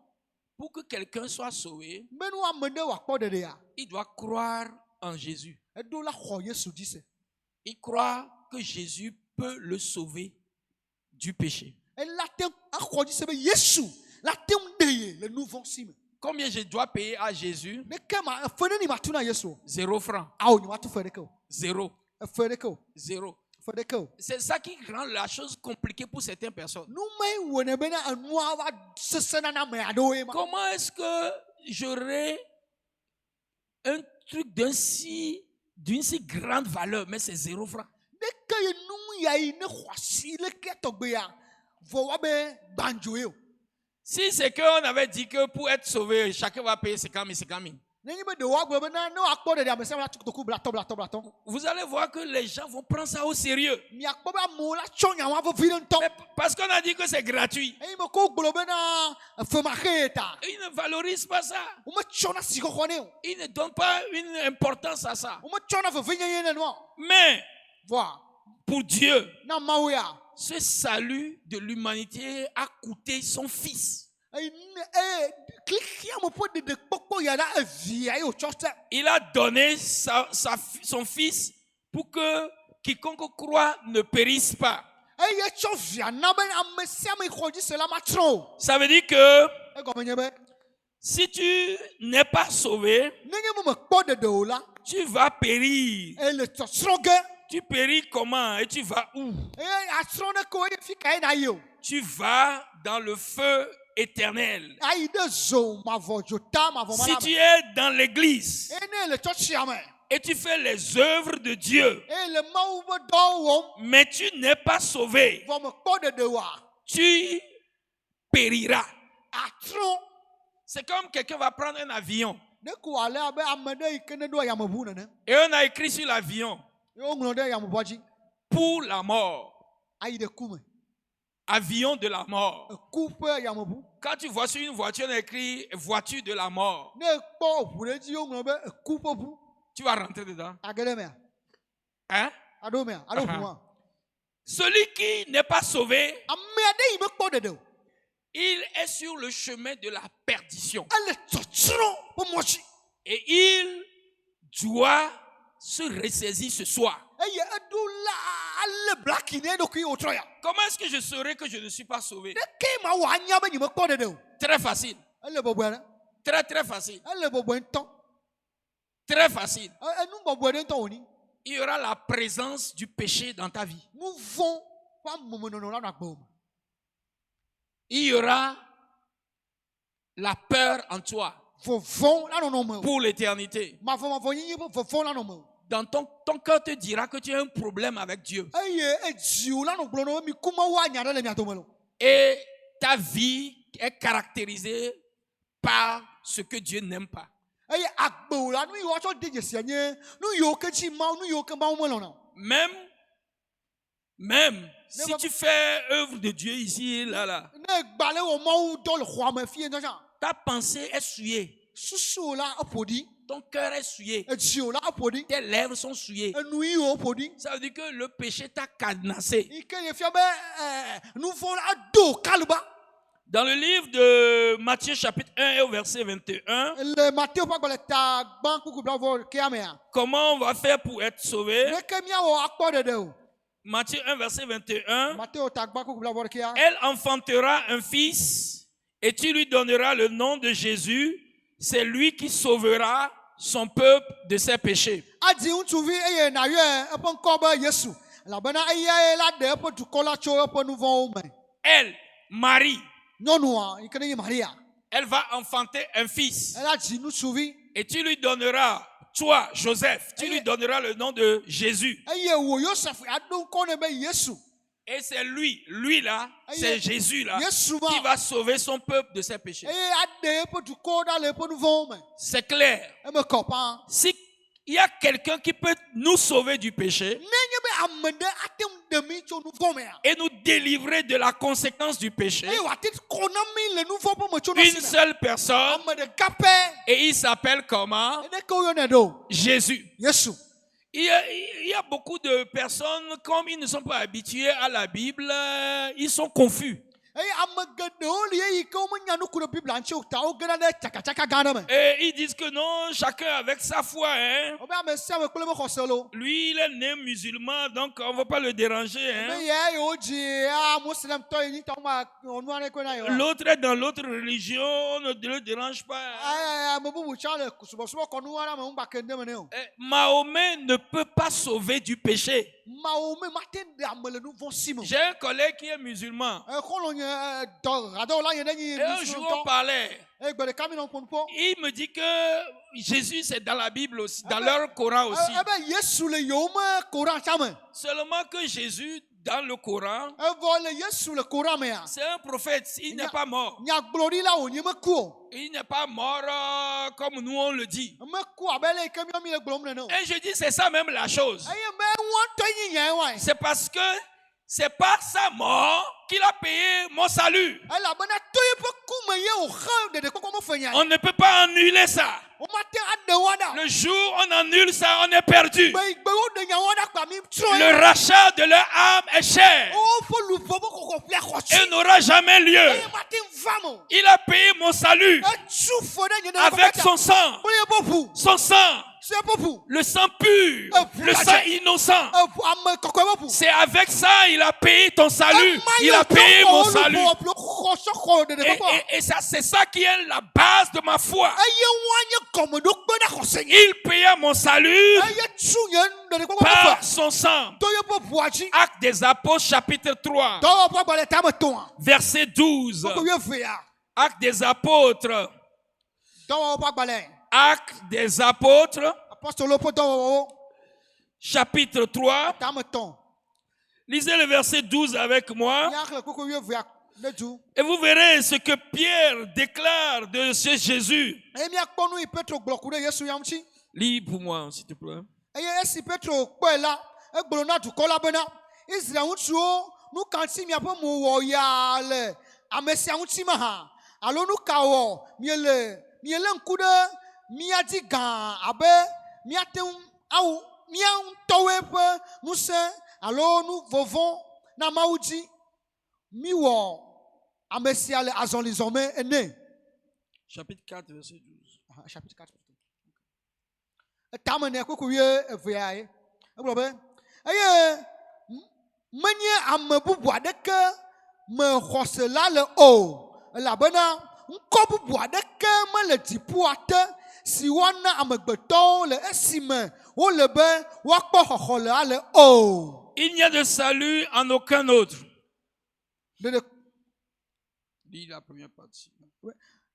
pour que quelqu'un soit sauvé, Be nu ame ɖe wòakpɔ ɖeɖea. il doit croire en Jésus. Eɖo la xɔ Yesu dzi se. Il croit que Jésus peut le sauver du péché. Ela te axɔ dzi se be Yesu la te ŋu ɖe ye le nu vɔ̃ si me. Combien je dois payer à Jésus? Ɖeke ma efe ne ni matu na Yesu o. 0 francs. Awo nye matu fe ɖeke o. 0. Efe ɖeke o. 0. Fe ɖeke o. C'est ça qui rend la chose compliquée pour certaines personnes. Nu me wɔnɛ bena enua va sesẽna na ame aɖewoe ma. Comment est-ce que j'aurai un truc d'une si grande valeur, mais c'est 0 francs? Ɖeke ye nu ya yi ne xɔ asi leke tɔgbea vɔ wa be gbandzo ye o. Si c'est qu'on avait dit que pour être sauvé, chacun va payer 50 000, 50 000. Nenye be ɖewo agblɔ bena ne woakpɔ ɖeɖe ame sia ame la tu kotoku blatɔ. Vous allez voir que les gens vont prendre ça au sérieux. Miakpɔ be amewo la tsɔ nya wa vevi ɖe ŋutɔ. Mais parce qu'on a dit que c'est gratuit. Eye me ko gblɔ bena efe ma xe ta. Ils ne valorisent pas ça. Wometsɔna sixɔxɔ nɛ o. Ils ne donnent pas une importance à ça. Wometsɔna vevenyenye nenema o. Mais Voa pour Dieu, na Mawu ya. ce salut de l'humanité a coûté son fils. Klixia me ƒe ɖeɖekpɔkpɔ ya ɖa evia ye wòtsɔ tɛ. Il a donné son fils pour que quiconque croit ne périsse pas. Eye tsɔ via na be ame sia ame xɔ dzi se la matrɔ o. Ça veut dire que Egɔme nye be si tu n'es pas sauvé, nenye me mekpɔ ɖeɖe o la, tu vas périr. ele tsɔtsrɔ̃ ge. Tu péris comment et tu vas où? Eye atsrɔ̃ ne ko eye fi ka ye na yi o. Tu vas dans le feu éternel. Ayi ɖe zo mavɔ dzota mavɔ ma Si la tu me. es dans l'église Eye ne le tsɔtsia me. et tu fais les œuvres de Dieu, Eye le Mawu be dɔwo wɔm. mais tu n'es pas sauvé, Vɔ mekpɔ ɖeɖe oa. tu périras. Atrɔ̃. C'est comme quelqu'un va prendre un avion. Ne ko ale abe ame ɖe yi ke ne ɖo yameʋu nene. Et on a écrit sur l'avion Ye woŋlɔ ɖe yameʋua dzi. pour la mort. Ayi ɖe ku me. Avion de la mort. Eku ƒe yameʋu. Quand tu vois sur une voiture, on a écrit voiture de la mort. Ne ekpɔ ʋu ɖe dzi woŋlɔ be eku ƒe ʋu. Tu vas rentrer dedans. Age ɖe mea. Hein? Aɖo mea. Aɖo ʋu ma. Celui qui n'est pas sauvé, Ame aɖe yi mekpɔ ɖeɖe o. il est sur le chemin de la perdition. Ele tsɔtsrɔ̃ ƒe mɔ dzi. Et il doit se ressaisir ce soir. Eye eɖo la ale blaki ne eɖokui wòtrɔ ya. Comment est-ce que je saurai que je ne suis pas sauvé? Ɖeke ma wɔ anya be nyemekpɔ ɖeɖe o. Très facile. Ele bɔbɔe ɖe. Très, très facile. Ele bɔbɔe ŋutɔ. Très facile. Enu bɔbɔe ɖe ŋutɔ wònyi. Il y aura la présence du péché dans ta vie. Nu vɔ̃ ƒe amemenɔnɔ la nɔ agbe me. Il y aura la peur en toi Vɔvɔ̃ la nɔnɔ me o. pour l'éternité. Mavɔmavɔ nyinyi ƒe vɔvɔ̃ la nɔ me o. Dans ton cœur te dira que tu as un problème avec Dieu. Eye edziwo la nɔ gblɔ na wo mi kumawo anya ɖe le mia dome lo. Et ta vie est caractérisée par ce que Dieu n'aime pas. Eye agbewo la nu yiwo atsɔ de dzesia nye nu yiwo ke tsi Mawu, nu yiwo ke Mawu melɔ̃na o. Même si tu fais œuvre de Dieu ici, là, Ne gbalẽ wɔ Mawu dɔ le xɔa me fie ŋutɔ. ta pensée est souillée. Susuwo la eƒo ɖi. Ton cœur est souillé. Edziwo la eƒo ɖi. Tes lèvres sont souillées. Enu yiwo ƒo ɖi. Ça veut dire que le péché t'a cadenassé. Yi ke ye fia be nu vɔ̃ la do kaluba. Dans le livre de Matthieu chapitre 1 et au verset 21, Le Matthieu ƒe agbalẽ ta gbã kuku blavɔ kea mea. comment on va faire pour être sauvé? Ɖeke míawɔ akpɔ ɖeɖe o. Matthieu 1 verset 21, Matthieu ta gbã kuku blavɔ kea. elle enfantera un fils et tu lui donneras le nom de Jésus. C'est lui qui sauvera son peuple de ses péchés. Adi ŋutsuvi eye nàyɔe eƒe ŋkɔ be Yesu. Elabena eyae la ɖe eƒe dukɔ la tso eƒe nu vɔ̃wo me. Elle, Marie, Nyɔnua yi ke ne nye Maria. elle va enfanter un fils. Ela dzi ŋutsuvi. Et tu lui donneras, toi, Joseph, tu lui donneras le nom de Jésus. Eye wò Yosef aɖo ŋkɔ nɛ be Yesu. Et c'est lui là, c'est Jésus là, Yesu qui ma. va sauver son peuple de ses péchés. Eye aɖe eƒe dukɔ ɖa le eƒe nu vɔ̃wo me. C'est clair. Eme kɔ paa. Si il y a quelqu'un qui peut nous sauver du péché Nenye be ame ɖe ate ŋu ɖe mi tso nu vɔ̃ mea. et nous délivrer de la conséquence du péché, Eye wòate kɔ na mi le nu vɔ̃ ƒe me tso une nɔsi me. seule personne, Ame ɖeka pɛ. et il s'appelle comment? Ɖeke woyɔnɛ ɖo. Jésus. Yesu. Il y a beaucoup de personnes, comme ils ne sont pas habitués à la Bible, ils sont confus. Eye ame geɖewo li eyi ke womenya nuku ɖe Biblia ŋuti o ta wo gena ɖe tsakatsaka gã aɖe me. Et ils disent que non, chacun avec sa foi. Hein. Wobe ame sia ame kple eƒe xɔse lo. Lui, il est né musulman, donc on ne va pas le déranger. Hein. Ne ya yewo dzi Muslimtɔ yi nyitɔ ma wɔ nu aɖeke na yewo. L'autre est dans l'autre religion, on ne le dérange pas. Hein. Ame bubu tsã le subɔsubɔ kɔnu aɖe me ŋu gbake ŋdeme ne o. Mahomet ne peut pas sauver du péché. Mawo me mate ɖe ame le nu vɔ̃ si me. J'ai un collègue qui est musulman. Xɔlɔ nye radɔwɔla nye ɖe nyi Et un jour on Muslimtɔ. parlait. Eye gbe ɖeka mi nɔ ƒo nu ƒo. Il me dit que Jésus c'est dans la Bible aussi, dans leur Coran aussi. Ebe Yesu le yewo me Koran tsã me. Seulement que Jésus, dans le Coran, Evɔ le Yesu le Koran mea. c'est un prophète, il n'est pas mort. Nyagblɔɖila wònye meku o. Il n'est pas mort comme nous on le dit. Meku abe le yi ke míawo mi le gblɔm nene o. Et je dis, c'est ça même la chose. Eye me ŋutɔ nyi nyae wae. C'est parce que c'est par sa mort qu'il a payé mon salut. Elabena to yeƒe kume ye wòxe ɖeɖekpɔkpɔ me fe nyae. On ne peut pas annuler ça. Womate aɖe wo ɖa. Le jour où on annule ça, on est perdu. Gbe woɖe nyawo ɖa kpa mi trɔ Le rachat de leur âme est cher woƒe luʋɔ be xɔxɔ ƒlia xɔtsi. et n'aura jamais lieu. Eye mate va me o. Il a payé mon salut Etu fe ɖe nye avec son sang. kple yeƒe ʋu. Son sang, Se yeƒe ʋu. le sang pur, le sang innocent. Ame kɔkɔe ƒe ʋu. C'est avec ça il a payé ton salut. Il a payé mon salut. Et ça, c'est ça qui est la base de ma foi. Il paya mon salut par son sang. Actes des Apôtres, chapitre 3, verset 12. Actes des Apôtres. Actes des Apôtres, chapitre 3. Lisez le verset 12 avec moi. ne du. Et vous verrez ce que Pierre déclare de ce Jésus. Eye miakpɔ nu yi Petro gblɔ ku ɖe Yesu ya ŋuti. Lis pour moi, s'il te plaît. Eye esi Petro kpɔe la, egblɔ na dukɔ la bena, Israel ŋutsuwo, nu ka ŋuti miaƒe mo wɔ ya le ame sia ŋuti mahã? Alo nu ka wɔ miele ŋku ɖe mía dzi gã abe míate ŋu awu mía ŋutɔwoe ƒe ŋusẽ alo nu vɔvɔ na Mawu dzi miwɔ ame sia le azɔlizɔme ene. Chapitre 4, verset 12. Chapitre 4. Etame ne kuku wie evea ye. Egblɔ be eye menye ame bubu aɖeke me xɔse la le o, elabena ŋkɔ bubu aɖeke mele dziƒoa te si woana amegbetɔwo le esime wole be woakpɔ xɔxɔ le ale o. Il n'y a de salut en aucun autre. Lis la première partie.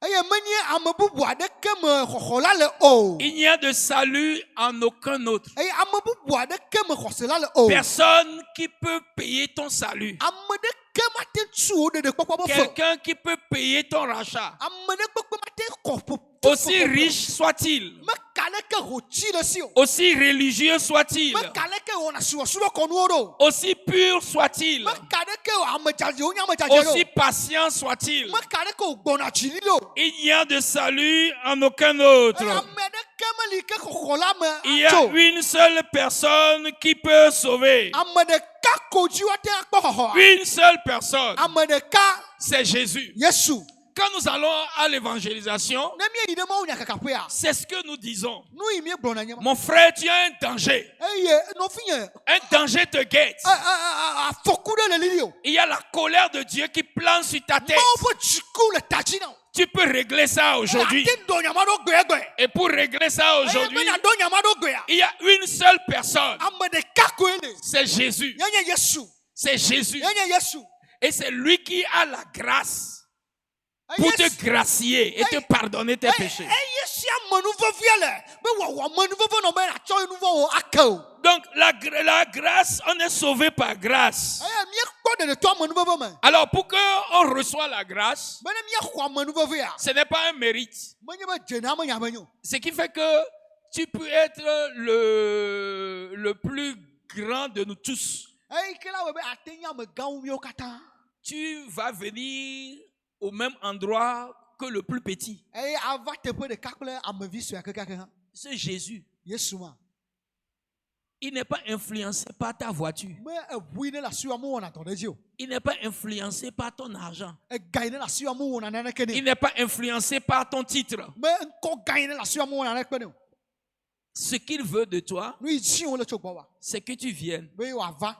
Eye menye ame bubu aɖeke me xɔxɔ la le o. Il n'y a de salut en aucun autre. Eye ame bubu aɖeke me xɔse la le o. Personne qui peut payer ton salut. Ame ɖeke mate tsu wo ɖeɖekpɔkpɔ be fe. Quelqu'un qui peut payer ton rachat. Ame ɖe kpekpe mate kɔ ƒo. Aussi riche soit-il, Meka ɖeke ho tsi ɖe si o. aussi religieux soit-il, Meka ɖeke wɔna subɔsubɔ kɔnuwo ɖo. aussi pur soit-il, Meka ɖeke wɔ ame dzadzewo nye ame dzadze aussi ɖo. patient soit-il, Meka ɖeke wò gbɔna dzili ɖo. il n'y a de salut en aucun autre. Eye ame ɖeke meli ke xɔxɔ la me Il y a atso. une seule personne qui peut sauver. Ame ɖeka ko dzi woate akpɔ xɔxɔa. Une seule personne, Ame ɖeka c'est Jésus. Yesu. Quand nous allons à l'évangélisation, Ne mieyi ɖe Mawu nyakakaƒea, c'est ce que nous disons. nu yi miegblɔna nye ma. Mon frère, tu as un danger. Eye nɔvinye Un danger te guette. afɔku ɖe le lili o. Il y a la colère de Dieu qui plane sur ta tête. Mawu ƒe dziku le ta dzi na wo. Tu peux régler ça aujourd'hui. Ate dɔ nyama ɖo gbegbe. Et pour régler ça aujourd'hui, Eye be naɖo nyama ɖo gbea. il y a une seule personne. Ame ɖeka koe le. C'est Jésus. Yenye Yesu. C'est Jésus. Yenye Yesu. Et c'est lui qui a la grâce pour te gracier et te pardonner tes péchés. Eye sia menu vevie le. Be wòwɔ menu veve nɔ be natsɔ nu vɔ wò ake o. Donc la grâce, on est sauvé par grâce. Eye miekpɔ ɖeɖetɔ menu veve me. Alors pour qu'on reçoit la grâce, Be ne miexɔ menu vevea. ce n'est pas un mérite. Menye be dzena me nya me nyo. Ce qui fait que tu peux être le plus grand de nous tous. Eye ke la wɔ be ate nye amegãwo miwo katã. Tu vas venir au même endroit que le plus petit. Eye ava teƒe ɖeka kple amevi sue kekeake hã. C'est Jésus. Yesu ma. Il n'est pas influencé par ta voiture. Me eʋu yi ne le asiwòa me wɔna dɔ ɖe dzi o. Il n'est pas influencé par ton argent. Ega yi ne le asiwòa me wɔna naneke Il nɛ. n'est pas influencé par ton titre. Me ŋkɔ gã yi ne le asiwòa me wɔna naneke nɛ o. Ce qu'il veut de toi, Nu yi dzi wòle tso gbɔ wa. c'est que tu viennes. Be wòava.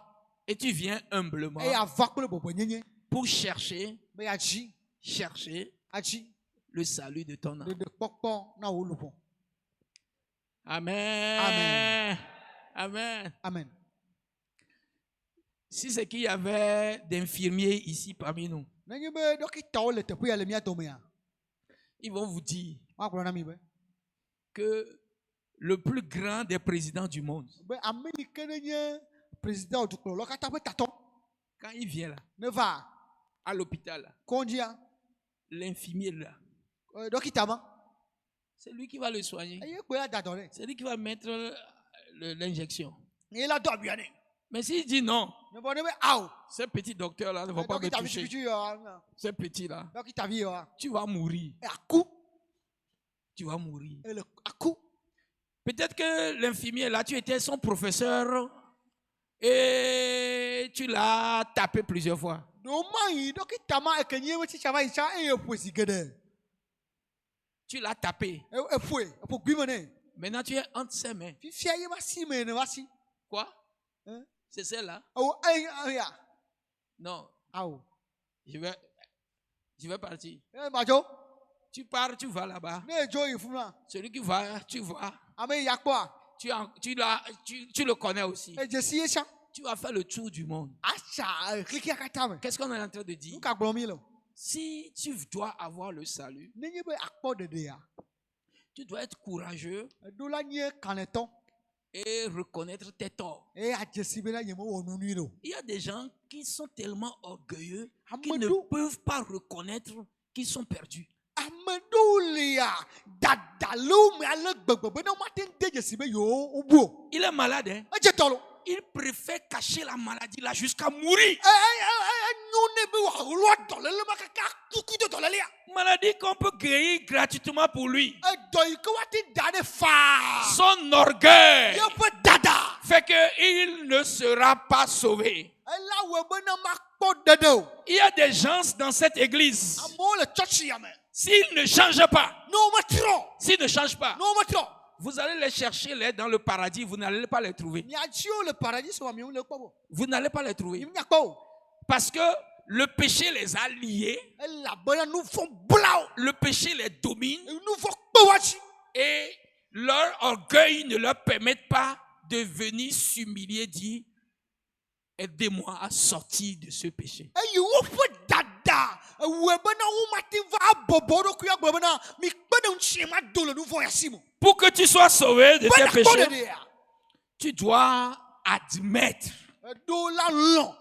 Et tu viens humblement Eye ava kple bɔbɔnyenye. pour chercher Be yeadzi. Adzi. le salut de ton âme. Ɖeɖekpɔkpɔ na wò luʋɔ. Amen. Amen. Amen. Amen. Si c'est qu'il y avait d'infirmiers ici parmi nous, Nenye be ɖɔkitawo le teƒe ya le mía domea. ils vont vous dire Woagblɔ na mi be. que le plus grand des présidents du monde, Be ame yi ke ne nye président dukplɔlawo katã ƒe tatɔ. quand il vient là, Ne va à l'hôpital, là, kɔndzia. l'infirmier là, Ɖɔkita ma. c'est lui qui va le soigner. Eye kpoe ada dɔ nɛ. C'est lui qui va mettre l'injection. Eye la dɔ abia nɛ. Mais s'il dit non, Ne bɔ ne be awo. ce petit docteur là ne va pas me Ɖɔkita toucher. vituvitu yɔ. Ce petit là, Ɖɔkita vi yɔ. tu vas mourir. Aku. Tu vas mourir. Ele aku. Peut-être que l'infirmier là, tu étais son professeur et tu l'as tapé plusieurs fois. Doma yi ɖɔkita ma eke nye metsitsa va yi tsa eye eƒoe zi geɖe. Tu l'as tapé. Eƒoe. Eƒo gui me nɛ. Maintenant, tu es entre ses mains. Fifia ye va si me ne va si. Quoi? Hein? C'est celle-là? Awo eya. Non, Awo. je vais partir. Madzo. Tu pars, tu vas là-bas. Ne dzo yi funu na. Celui qui va, tu vois. Ame yi ya kpɔa. Tu le connais aussi. Edzesi ye tsa. Tu vas faire le tour du monde. Atsa klikia katã me. Qu'est-ce qu'on est en train de dire? Nu ka gblɔm mi le o. Si tu dois avoir le salut, Nenye be akpɔ ɖeɖea. tu dois être courageux Eɖo la nye kalẽtɔ. et reconnaître tes torts. eye adzesi be na nye mewɔ nu nyui o. Il y a des gens qui sont tellement orgueilleux qu'ils Amadou. ne peuvent pas reconnaître qu'ils sont perdus. Ame ɖewo lia dadalewo me ale gbegbe be ne womate ŋu de dzesi be yewo wobu o. Il est malade, hein? Edze tɔ lo. Il préfère cacher la maladie là jusqu'à mourir. Enyo ne be wòaɣlɔ dɔléle ma kaka kuku de dɔlélea. Maladie qu'on peut guérir gratuitement pour lui. Edɔ yi ke woate da ɖe faa. Son orgueil Yeƒe dada. fait qu'il ne sera pas sauvé. Ela wɔe be ne makpɔ ɖeɖe o. Il y a des gens dans cette église. Amewo le tsɔtsi ya me. S'ils ne changent pas, Ne wometrɔ. s'ils ne changent pas, Ne wometrɔ. vous allez les chercher là dans le paradis, vous n'allez pas les trouver. Miadziwo le paradis wa miwo le kpɔ bo. Vous n'allez pas les trouver. Mi nyakpɔ o. Parce que le péché les a liés, Elabena nu vɔ bla o. le péché les domine Nu vɔ kpe wa dzi. et leur orgueil ne leur permet pas de venir s'humilier, dire aidez-moi à sortir de ce péché. Eye woƒe dada wɔe bena womate va abɔbɔ ɖokui agblɔ bena mi kpe ɖe ŋuti ma do le nu vɔ ya si mo. Pour que tu sois sauvé de tes Bena kpɔ péchés, ɖeɖea. tu dois admettre Eɖo la lɔ̃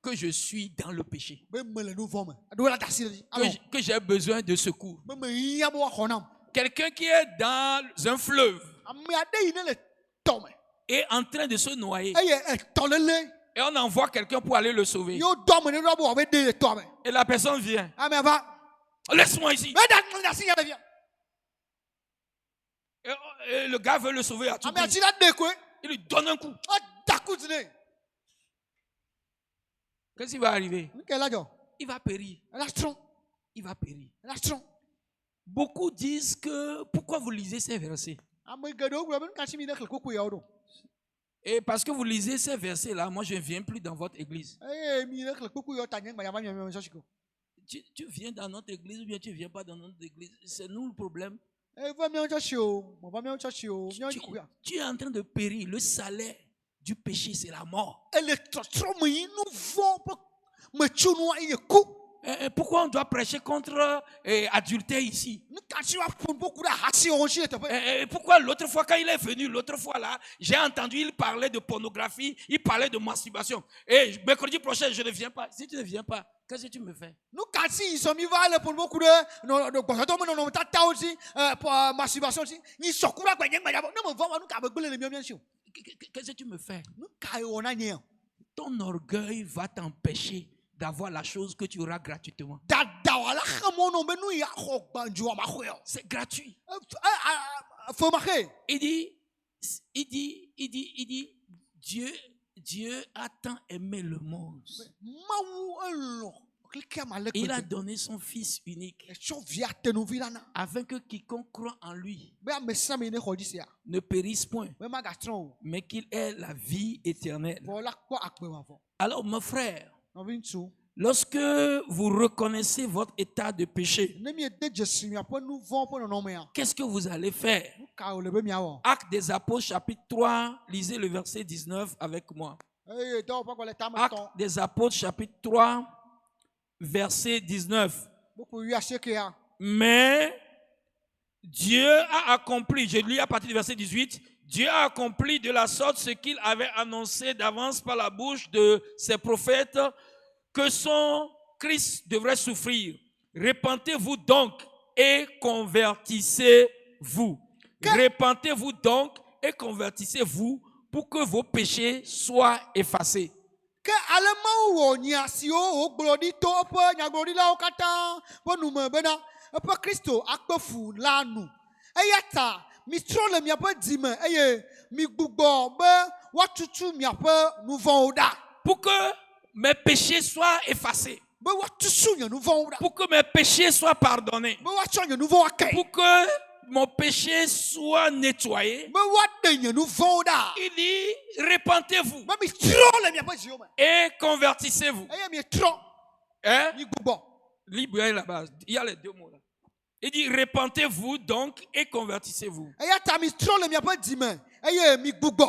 que je suis dans le péché, be me le nu vɔ me. Eɖo la da asi ɖe dzi. Alɔ que j'ai besoin de secours. be me hiã be woaxɔ nam. Quelqu'un qui est dans un fleuve Ame aɖe yi ne le tɔ me est en train de se noyer eye etɔlele et on envoie quelqu'un pour aller le sauver. yewo dɔ ame ne ɖo be wòabe de le tɔ me. Et la personne vient. Amea va. Laisse-moi ici. Eda asi nya ɖevia. Et le gars veut le sauver à tout Amea prix. dzi la de koe. Il lui donne un coup. Eda ku dzi nɛ. Qu'est-ce qui va arriver? Nu ke la dzɔ. Il va périr. Ela trɔ̃. Il va périr. Ela trɔ̃. Beaucoup disent que pourquoi vous lisez ces versets? Ame geɖewo gblɔ be nu ka si mi ne xlẽ kuku yawo ɖo. Et parce que vous lisez ces versets-là, moi je ne viens plus dans votre église. Eye mi ne xlẽ kuku yawo ta nye gbanya va mi sɔsi ko. Tu viens dans notre église ou bien tu ne viens pas dans notre église. C'est nous le problème. Va miawo sɔsi o. Mo va miawo sɔsi o. Miawo Tu, dzi kuya. tu es en train de périr. Le salaire du péché, c'est la mort. Ele trɔtrɔ me yi nu vɔ ƒe metsonua eye ku. Pourquoi on doit prêcher contre adultère ici? Nu ka si wa ƒo beaucoup ɖe ahasi wɔn si le teƒe. Pourquoi l'autre fois, quand il est venu, l'autre fois là, j'ai entendu, il parlait de pornographie, il parlait de masturbation. Et mercredi prochain, je ne viens pas. Si tu ne viens pas, qu'est-ce que tu me fais? Nu ka si yi sɔ mi va le ƒo beaucoup ɖe gbɔsɔtɔ me nɔnɔmetatawo si masturbation si. Nyi sɔku ɖe agbɛnye gbanya bɔ. Ne me vɔ ma nu ka be gble le mia si o. Qu'est-ce que tu me fais? Nu ka ye wɔna nye o. Ton orgueil va t'empêcher d'avoir la chose que tu auras gratuitement. Dada wa la xemɔ nɔ be nu ya xɔ gbandzo ma xɔe o. C'est gratuit. Fɔ ma xe. Il dit, Dieu a tant aimé le monde. Mawu elɔ kleke ma le Il a gbegbe. donné son fils unique Etsɔ via tenuvi la na. afin que quiconque croit en lui Be ame sia ame yi ne xɔ dzi sia. ne périsse point, Be magatrɔ o. mais qu'il ait la vie éternelle. Vɔ la kpɔ akpe mavɔ. Alors, mon frère, Nɔvi ŋutsu. lorsque vous reconnaissez votre état de péché, Ne miede dzesi miaƒe nu vɔ ƒe nɔnɔmea. qu'est-ce que vous allez faire? Nu ka wòle be miawɔ? Actes des Apôtres, chapitre 3, lisez le verset 19 avec moi. Eye dɔwɔƒe gɔle tame Actes tɔn. des Apôtres, chapitre 3, verset 19. Buku wi asiekea. Mais Dieu a accompli, je lis à partir du verset 18, Dieu a accompli de la sorte ce qu'il avait annoncé d'avance par la bouche de ses prophètes, que son Christ devrait souffrir. Repentez-vous donc et convertissez-vous. Repentez-vous donc et convertissez-vous pour que vos péchés soient effacés. Ke ale Mawu wɔ nya siwo wògblɔ ɖi to eƒe nyagblɔɖilawo katã ƒe nume bena eƒe Kristo akpe fu la nu. Eya ta mitrɔ le miaƒe dzi me eye migbugbɔ be woatutu miaƒe nu vɔ̃wo ɖa. Pour que mes péchés soient effacés. Be woatutu nye nu vɔ̃wo ɖa. Pour que mes péchés soient pardonnés. Be woatsɔ nye nu vɔ̃wo ake. Pour que mon péché soit nettoyé. Be woaɖe nye nu vɔ̃wo ɖa. Il dit, repentez-vous Be mitrɔ le miaƒe dziwo me. et convertissez-vous. Eye mietrɔ, Hein? migbugbɔ. Libre là-bas. Il y a les deux mots là. Il dit, repentez-vous donc et convertissez-vous. Eya ta mitrɔ le miaƒe dzi me eye migbugbɔ.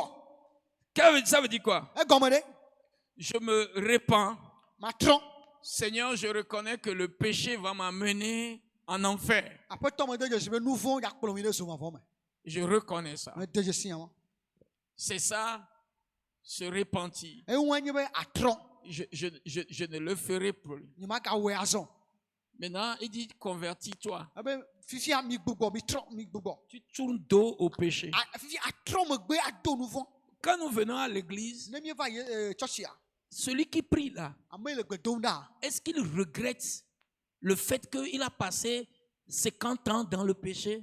Ça veut dire quoi? Egɔme ɖe. Je me répands. Matrɔ. Seigneur, je reconnais que le péché va m'amener en enfer. Aƒetɔ me de dzesi be nu vɔ̃ yakplɔ mi ɖe zomavɔ me. Je reconnais ça. Me de dzesi ya ma. c'est ça, se repentir. eŋua nye be atrɔ Je ne le ferai plus. nye magawɔe azɔ Maintenant, il dit convertis-toi. ebe fifia mi gbugbɔ mi gbugbɔ Tu tournes dos au péché. fifi atrɔ megbe ado nu vɔ Quand nous venons à l'église, ne mieva tsɔtsia celui qui prie là, ame yi le gbe dom ɖa est-ce qu'il regrette le fait qu'il a passé 50 ans dans le péché,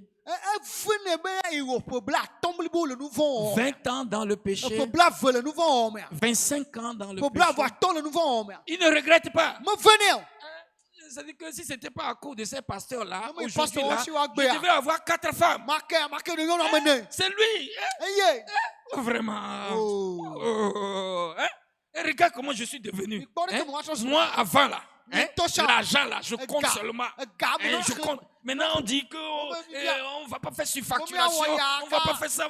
efene be ewɔ ƒe bla atɔ̃ blibo le nu vɔ wɔwɔ 20 ans dans le péché, ƒe bla eve le nu vɔ wɔwɔ mea 25 ans dans le ƒe bla péché? eve atɔ̃ le nu vɔ wɔwɔ mea Il ne regrette pas. mevene o C'est-à-dire que si ce n'était pas à cause de ces pasteurs-là, Non, mais aujourd'hui pasteur, là, aussi, wa je gbea. devais avoir 4 femmes. make de nyɔnu ame ne C'est lui. eye Vraiment. Oh. Oh, hein? Et regarde comment je suis devenu. Il paraît Hein? que moi, je suis- Moi, avant là, Mais hein, toi, ça- l'argent là, je Un compte gars- seulement. un gars, Hein, mais je non, compte. Maintenant, on dit que on va pas faire surfacturation, on va pas faire ça.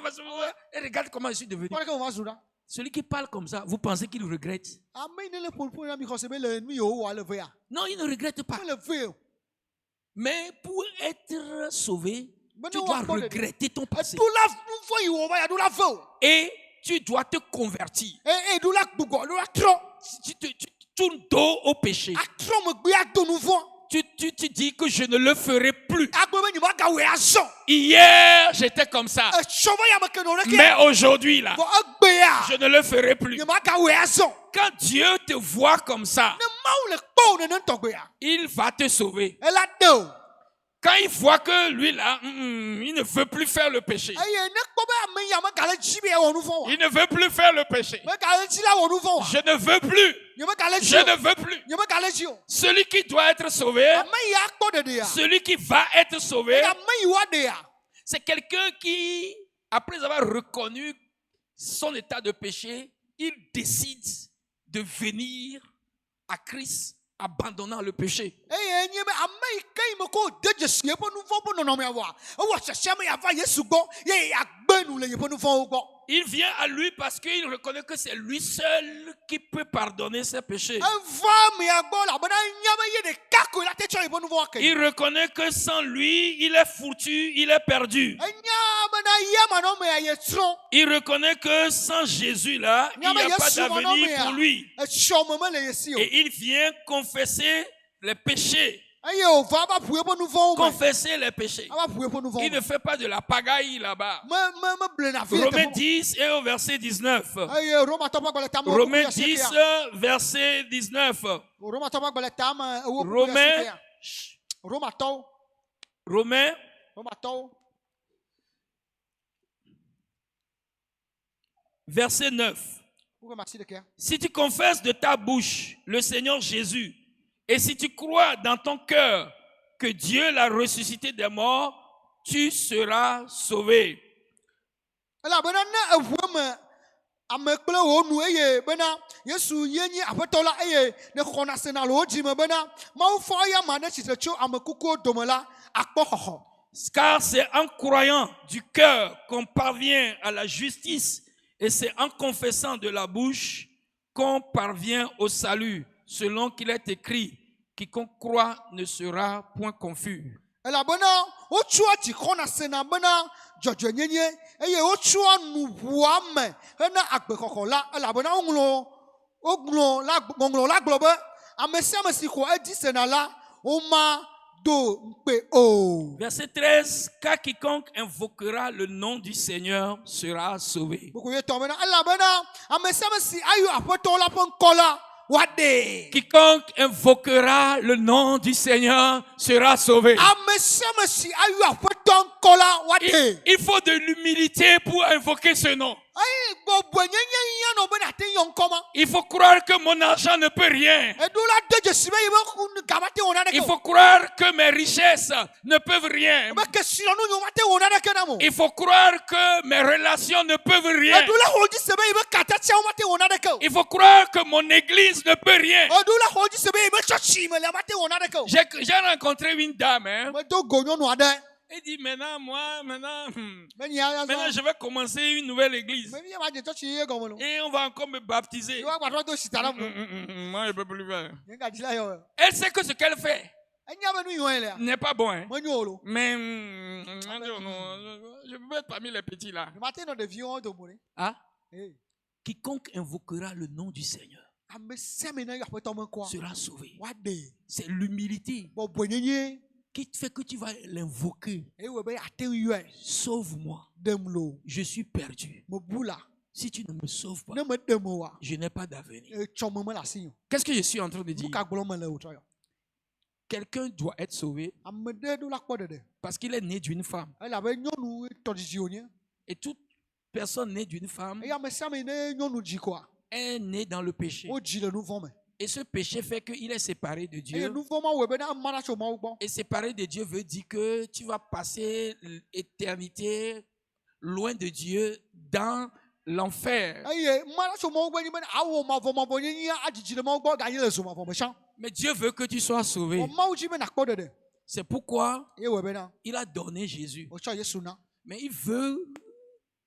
Et regarde comment je suis devenu. kɔrɔ ke mo va zu ɖa Celui qui parle comme ça, vous pensez qu'il regrette? ame yi ne le ƒoƒo na mi xɔse be le nu yiwo wɔ le ve ya Non, il ne regrette pas. mele ve o Mais pour être sauvé, Mais tu non, dois on va pas le- regretter ton passé. eɖu la nu vɔ yiwo va ya ɖu la ve o Et tu dois te convertir. eɖu la gbugbɔ ɖu la trɔ Tu tournes dos au péché. atrɔ megbe ado nu vɔ Tu dis que je ne le ferai plus. agbe be nye magawɔe azɔ Hier, j'étais comme ça. etsɔ be yame ke nɔ ɖeke Mais aujourd'hui, là, vɔ egbea je ne le ferai plus. nye magawɔe azɔ Quand Dieu te voit comme ça, ne mawu le kpɔ o nene tɔgbea il va te sauver. ela de o Quand il voit que lui, là, il ne veut plus faire le péché. eye ne kpɔ be ame ya megale dzi be yewɔ nu vɔ wa Il ne veut plus faire le péché. megale dzi la wɔ nu vɔ wa Je ne veux plus. nye megale Je dzi ne o veux plus. nye megale dzi o Celui qui doit être sauvé, ame yi akpɔ ɖeɖea celui qui va être sauvé, ame yi wa ɖea c'est quelqu'un qui, après avoir reconnu son état de péché, il décide de venir à Christ abandonnant le péché. eye nye be ame yi ke yi me ko de dzesi yeƒe nu vɔ ƒe nɔnɔmea vɔa ewɔ sɛsɛ me yava Yesu gbɔ ye yeagbe nu le yeƒe nu vɔwo gbɔ Il vient à lui parce qu'il reconnaît que c'est lui seul qui peut pardonner ses péchés. eva mea gbɔ elabena nya be ye ɖeka koe la te tsɔ yeƒe nu vɔwo ke Il reconnaît que sans lui, il est foutu, il est perdu. enya bena ya manɔmea ye trɔ Il reconnaît que sans Jésus là, il n'y a pas d'avenir pour lui. etsɔ me mele ye si o Et il vient confesser les péchés. eye wòva va ƒo yeƒe nu vɔwo me Confesser les péchés. ava ƒo yeƒe nu vɔwo Il me ne fait pas de la pagaille là-bas. meblena fi le Romains teƒe 10 et au verset 19. eye romatɔ ƒe agbalẽ tame Romains 10, verset 19. romatɔ ƒe agbalẽ tame ewo Romains, romatɔwo Romains, romatɔwo verset 9. woƒe masi ɖekea Si tu confesses de ta bouche le Seigneur Jésus, et si tu crois dans ton cœur que Dieu l'a ressuscité des morts, tu seras sauvé. elabena ne eʋue me ame kple wò nu eye bena Yesu ye nye aƒetɔ la eye ne xɔna sena le wo dzime bena Mawu fɔ eya ma ne tsitre tso ame kukuwo dome la akpɔ xɔxɔ Car c'est en croyant du cœur qu'on parvient à la justice, et c'est en confessant de la bouche qu'on parvient au salut, selon qu'il est écrit, quiconque croit ne sera point confus. elabena wotsɔa dzi xɔna sena bena dzɔdzɔenyenye eye wotsɔa nu ʋua me hena agbexɔxɔ la elabena ŋɔŋlɔ la gblɔ be ame sia ame si xɔ edzi sena la woma do ŋukpe o. Verset 13, car quiconque invoquera le nom du Seigneur sera sauvé. Buku ye tɔ bena elabena ame sia ame si ayɔ aƒetɔ la ƒe ŋkɔ la woaɖee. Quiconque invoquera le nom du Seigneur sera sauvé. Ame sia ame si ayɔ aƒetɔ ŋkɔ la woaɖee. Il faut de l'humilité pour invoquer ce nom. Eye gbɔgbɔnyenye yia nɔ be nate yɔ ŋkɔ ma. Il faut croire que mon argent ne peut rien. Eɖo la de dzesi be yebe gama te wɔ naneke Il o. faut croire que mes richesses ne peuvent rien. Be kesinɔnu nyo mate wɔ naneke nam o. Il faut croire que mes relations ne peuvent rien. Eɖo la xɔ dzi se be yebe katatsiawo mate wɔ naneke o. Il faut croire que mon église ne peut rien. Eɖo la xɔ dzi se be yebe tsɔtsi me le mate wɔ naneke o. J'ai rencontré une dame. Hein. Medo go nyɔnu aɖe. Elle dit maintenant, maintenant Maintenant je vais commencer une nouvelle église. me mi ma dze tsɔtsi ye gɔme lo. Et on va encore me baptiser. Ye wa gbatrɔ do sita la me. Moi, je ne peux plus faire. Ye ga dzi la yɔ. Elle sait que ce qu'elle fait Enya be nu yɔ ye lea. n'est pas bon. Hein. Me nyo o lo. Mais je peux être parmi les petits là. Mate nɔ ɖeviwo dome ɖe. Hein? Eh, quiconque invoquera le nom du Seigneur ame sia me na yɔ aƒetɔ me kɔa sera sauvé. woaɖe C'est l'humilité bɔbɔe nyenye qui fait que tu vas l'invoquer. eye wɔ be ate ŋu yɔe Sauve-moi, ɖem lo je suis perdu. mebu la Si tu ne me sauves pas, ne meɖe me oa je n'ai pas d'avenir. etsɔ me mele asi o Qu'est-ce que je suis en train de nu dire? ka gblɔm mele o trɔ yɔ Quelqu'un doit être sauvé ame ɖe ɖo la kpɔ ɖeɖe parce qu'il est né d'une femme. elabe nyɔnu tɔdzidzi wònye Et toute personne née d'une femme eye ame sia ame ne nyɔnu dzi koa est née dans le péché. wodzi le nu vɔ me Et ce péché fait qu'il est séparé de eye Dieu. nu vɔ ma wɔe be ne ama na tso Mawu gbɔ Et séparé de Dieu veut dire que tu vas passer l'éternité loin de Dieu dans l'enfer. eye ma na tso Mawu gbɔ nyi be awɔ mavɔ nyenye adzidzi le Mawu gbɔ ganye le zo mavɔ me tsã Mais Dieu veut que tu sois sauvé. wɔ Mawu dzi be nakpɔ ɖeɖe C'est pourquoi eye wɔe bena il a donné Jésus. wotsɔ Yesu na Mais il veut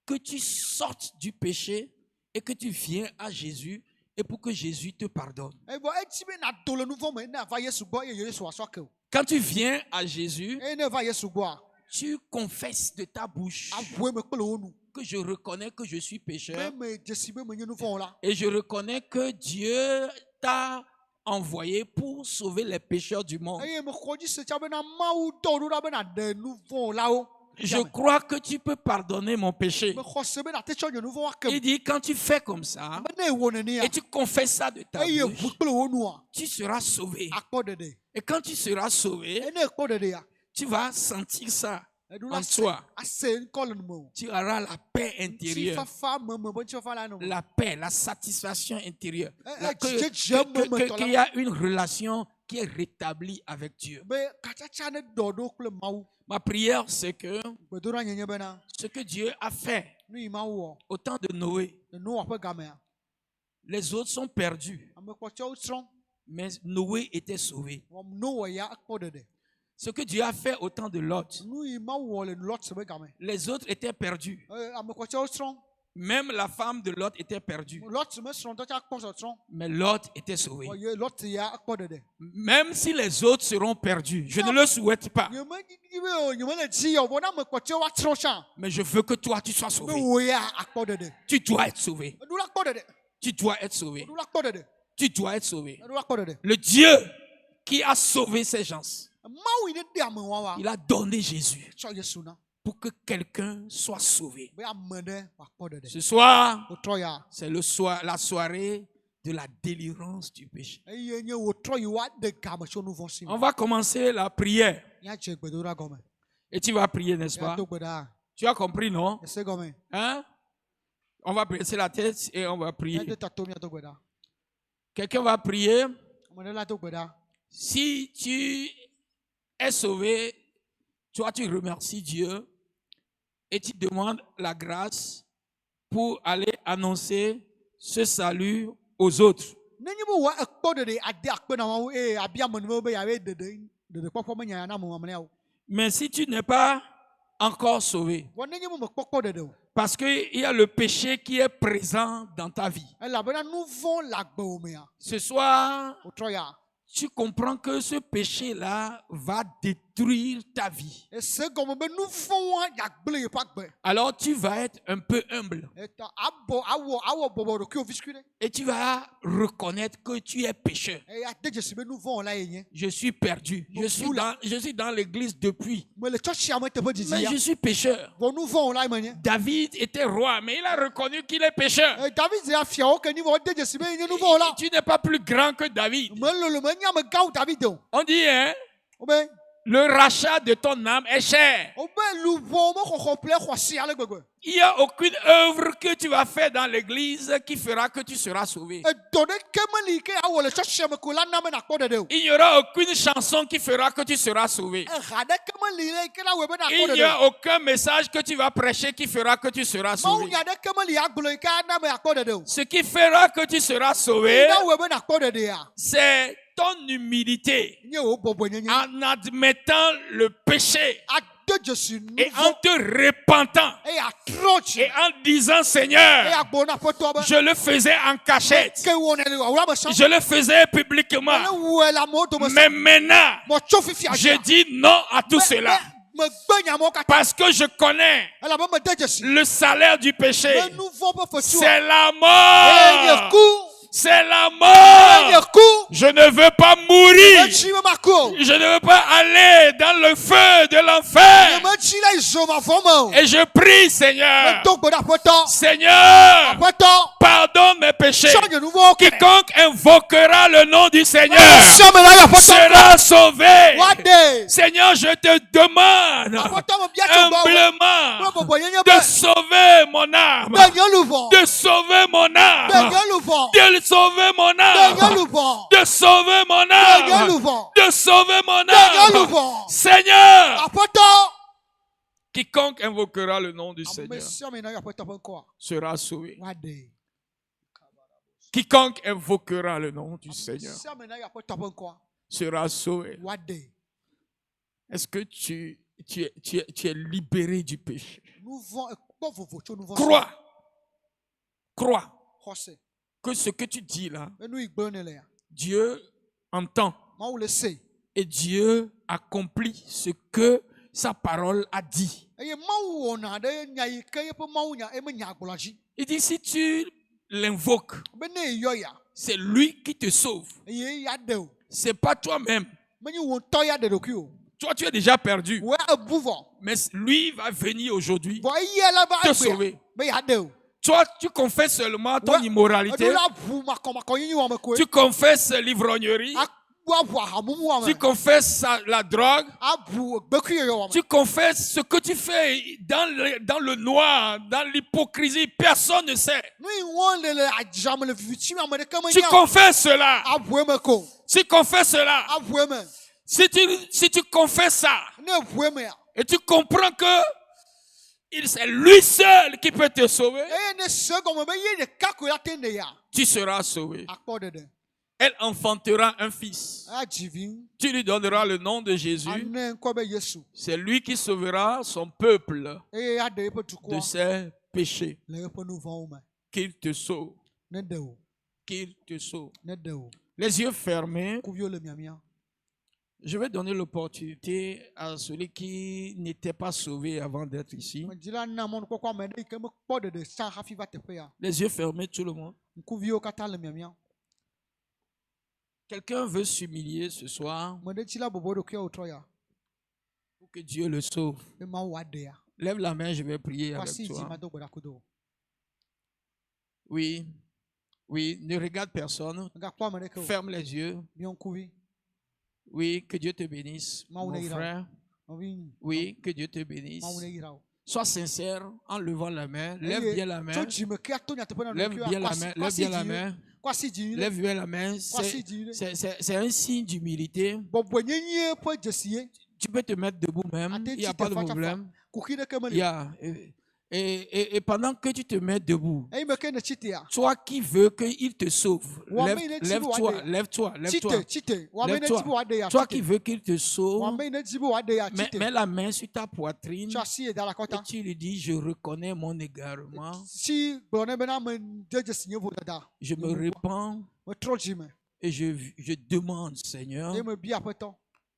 que tu sortes du péché et que tu viennes à Jésus et pour que Jésus te pardonne. eye bɔ edi be nado le nu vɔ me ne va Yesu gbɔ eye Yesu asɔ ke o Quand tu viens à Jésus, eye ne va Yesu gbɔa tu confesses de ta bouche avue me kple wo nu que je reconnais que je suis be pécheur me dzesi be menye nu vɔ o la et je reconnais que Dieu t'a envoyé pour sauver les pécheurs du monde. eye me xɔ dzi se tsã bena Mawu dɔ ɖo ɖa be naɖe nu vɔ la wo Je crois que tu peux pardonner mon péché. me xɔ se be nate tsɔ nye nu vɔ ake Il dit, quand tu fais comme ça be ne ewɔ nenea et tu confesses ça de ta eye bouche, ʋu kple wo nua tu seras sauvé. akpɔ ɖeɖe Et quand tu seras sauvé, eye ne ekpɔ ɖeɖea tu vas sentir ça eɖo en la se toi. ase ŋkɔ le nu me o Tu auras la paix intérieure, ŋutifafa meme be ŋutifafa la nu la paix, la satisfaction intérieure. Eh, Que- Dieu que- me que- qu'il y a une relation qui est rétablie avec Dieu. be katsatsa ne dɔ ɖo kple Mawu Ma prière, c'est que gbedoɖa nye nye bena ce que Dieu a fait nu yi Mawu wɔ au temps de Noé, le Noa ƒe gamea les autres sont perdus, ame kpɔtɔewo tsrɔ̃ mais Noé était sauvé. wɔm Noa ya ekpɔ ɖeɖe Ce que Dieu a fait au temps de Lot, nu yi Mawu wɔ le Lot ƒe game les autres étaient perdus. ame kpɔtɔewo tsrɔ̃ Même la femme de Lot était perdue, Lot me srɔ̃tɔ tsa kpɔ sɔtrɔ̃ mais Lot était sauvé. ye Lot ya ekpɔ ɖeɖe Même si les autres seront perdus, je ne le souhaite pas, nye me didi be o nye me le dzi yɔ vɔ ne ame kpɔtɔewo atrɔ tsã mais je veux que toi tu sois be sauvé. wo ya akpɔ ɖeɖe Tu dois être sauvé. eɖo la kpɔ ɖeɖe Tu dois être sauvé. eɖo la kpɔ ɖeɖe Tu dois être sauvé. eɖo la kpɔ ɖeɖe Le Dieu qui a sauvé ces gens, Mawu yi ne ɖe ame wawa il a donné Jésus tsɔ Yesu na pour que quelqu'un soit sauvé. be ame ɖe wòakpɔ ɖeɖe Ce soir, wotrɔ ya c'est la soirée de la délivrance du péché. eye nye wotrɔ yi woaɖe game tso nu vɔ si me On va commencer la prière. míadze gbedoɖa gɔme Et tu vas prier, n'est-ce pas? míado gbe ɖa Tu as compris, non? ese gɔme Hein? On va baisser la tête et on va prier. míado tato míado gbe ɖa Quelqu'un va prier. ame ɖe la do gbe ɖa Si tu es sauvé, toi tu remercies Dieu et tu demandes la grâce pour aller annoncer ce salut aux autres. nenye be wòa ekpɔ ɖeɖe ade akpe na Mawu eye abia ame nuwo be yeawoe ɖeɖekpɔkpɔ menyanya na ame mamlɛawo Mais si tu n'es pas encore sauvé, vɔ nenye be mekpɔkpɔ ɖeɖe o parce qu'il y a le péché qui est présent dans ta vie. elabena nu vɔ le agbewò mea Ce soir, wotrɔ ya tu comprends que ce péché-là va détruire ta vie. ese gɔme be nu vɔwo yagblẽ yeƒe agbe Alors tu vas être un peu humble eta awɔ bɔbɔ ɖokuiwo visikui ɖe et tu vas reconnaître que tu es pécheur. eye ade dzesi be nu vɔ la ye nye Je suis perdu. Je suis dans l'église depuis. mele tsɔtsia me teƒe Mais dzidzi ya je suis pécheur. vɔ nu vɔ la ye menye David était roi, mais il a reconnu qu'il est pécheur. David ya fiawo ke ni vɔ ode dzesi be nye nu vɔ la Tu n'es pas plus grand que David. melolo menye ame gãwo David o On dit, hein, wobe le rachat de ton âme est cher. wobe luʋɔ mexɔxɔ ple xɔasi ale gbegbe Il n'y a aucune œuvre que tu vas faire dans l'église qui fera que tu seras sauvé. edɔ ɖeke meli ke awɔ le tsɔtsia me ko la na be nakpɔ ɖeɖe o Il n'y aura aucune chanson qui fera que tu seras sauvé. eha ɖeke meli le ke la wɔe be nakpɔ Il n'y ɖeɖe a aucun message que tu vas prêcher qui fera que tu seras sauvé. mawunya ɖeke meli agblɔ yi ke ana be akpɔ ɖeɖe o Ce qui fera que tu seras sauvé, na wɔe be nakpɔ ɖeɖea c'est ton humilité nye wo bɔbɔ nyenye en admettant le péché ade dzesi nu et en vɔ te repentant eye atrɔ tsi et en disant, eye Seigneur, agblɔ na aƒetɔ be je le faisais en cachette, ke wɔnɛ le wawura me sã je le faisais ne publiquement, wɔe le amewo dome sã mais maintenant, mɔtso fifia je dis non à tout cela. megbe nya mo kata Parce que je connais ela be me de dzesi le salaire du péché. me nu vɔ ƒe fetu C'est la eye mort. ku C'est la eye mort. ku Je ne veux pas mourir. metsi be ma ku o Je ne veux pas aller dans le feu de l'enfer. metsi le izoma vɔ me o Et je prie, Seigneur. medo gbe ɖe aƒetɔ Seigneur, aƒetɔ pardonne mes péchés. tsɔ nye nu vɔwo kɛ Quiconque invoquera le nom du Seigneur sɔ me la ye aƒetɔ sera sauvé. woaɖe Seigneur, je te demande aƒetɔ me bia tso gbɔ kple humblement bɔbɔnyenye de be sauver mon âme. be nye luvɔ De sauver mon be âme. nye luvɔ De sauver mon be nye âme. luvɔ De sauver mon be nye âme. luvɔ De sauver mon be nye âme. luvɔ Seigneur, aƒetɔ quiconque invoquera le nom du ame Seigneur sia me na ye aƒetɔ ƒe ŋkɔa sera sauvé. woaɖe Quiconque invoquera le nom du Seigneur sia me na ye aƒetɔ ƒe ŋkɔa sera sauvé. woaɖe Est-ce que tu es libéré du péché? nu vɔ ekpɔ vovo tso nu vɔ Crois xɔse que ce que tu dis là, enu yi gblẽ ne le ya Dieu entend mawu le se et Dieu accomplit ce que sa parole a dit. eye mawu wɔna ɖe nya yi ke yeƒe mawu nya eme nya agblɔa dzi Il dit si tu l'invoques, be ne eyɔ ya c'est lui qui te sauve. eye ya ɖe o C'est pas toi-même. menye wò ŋutɔ ya ɖe ɖokui o Toi, tu es déjà perdu. wò ebu vɔ Mais lui va venir aujourd'hui vɔ eya la va te agbea sauver. be ya ɖe o Toi, tu confesses seulement ton Ouais. immoralité. eɖo la ʋu makɔmakɔnyenye wɔme koe Tu confesses l'ivrognerie. abu aʋu ahamumu Tu wɔme confesses la drogue. abu gbekui yɔyɔ wɔme Tu confesses ce que tu fais dans le noir, dans l'hypocrisie. Personne ne sait. nu yi wɔm le adzame le vivitsi me ame ɖeke Tu menya o confesses cela. abu eme ko Tu confesses cela. abu eme Si tu confesses ça ne eʋu eme ya et tu comprends que c'est lui seul qui peut te sauver, eye ne se gɔme be ye ɖeka koe ate ne ya tu seras sauvé. akpɔ ɖeɖe Elle enfantera un fils. adzi vi Tu lui donneras le nom de Jésus. ane ŋkɔ be yesu C'est lui qui sauvera son peuple eye aɖe eƒe de dukɔa ses péchés. le eƒe nu vɔwo me Qu'il te sauve. ne ɖe o Qu'il te sauve. ne ɖe o Les yeux fermés. kuviwo le miamia Je vais donner l'opportunité à celui qui n'était pas sauvé avant d'être ici. medzila na mɔnukpɔkpɔ ame ɖe yi ke mekpɔ ɖeɖe sa hafi va teƒe ya Les yeux fermés, tout le monde. ŋkuviwo katã le miamia Quelqu'un veut s'humilier ce soir me ɖe tsi la bobo ɖokui wòtrɔ ya pour que Dieu le sauve. be mawu aɖe ya Lève la main, je vais prier kɔ avec asi dzi toi. mado gbe ɖa kudo Oui, oui, ne regarde personne. megakpɔ ame ɖeke o Ferme les yeux. miɔ ŋkuvi Oui, que Dieu te bénisse, Mawu mon ne yira wo. frère. nɔvi Oui, que Dieu te bénisse. mawu ne yira o Sois sincère en levant la main. Lève bien la main. tso dzime ke ato nyateƒe na Lève ɖokuiwo bien la kɔ asi- main. kɔ Lève asi bien la dzi main. kɔ asi dzi ɖe Lève bien la main. kɔ asi dzi ɖe C'est un signe d'humilité. bɔbɔnyenye ƒe dzesi ye Tu peux te mettre debout même. ate Il n'y a tsi pas de teƒe problème. kuki ɖeke Il meli y a, et pendant que tu te mets debout, eyi me ke ne tsi tea toi qui veux qu'il te sauve, Wame ne dzi be lève-toi, woaɖe. lève-toi, lève-toi. tsite tsite wame ne dzi be woaɖe ya Toi qui tsite veux qu'il te sauve, wame ne dzi be woaɖe ya mets tsite la main sur ta poitrine tsɔ asi yi da ɖe et akɔta tu lui dis, je reconnais mon égarement, si gblɔ ne bena ame de dzesi nye vodada je me repens metrɔ dzime et je demande, Seigneur, eye mebia aƒetɔ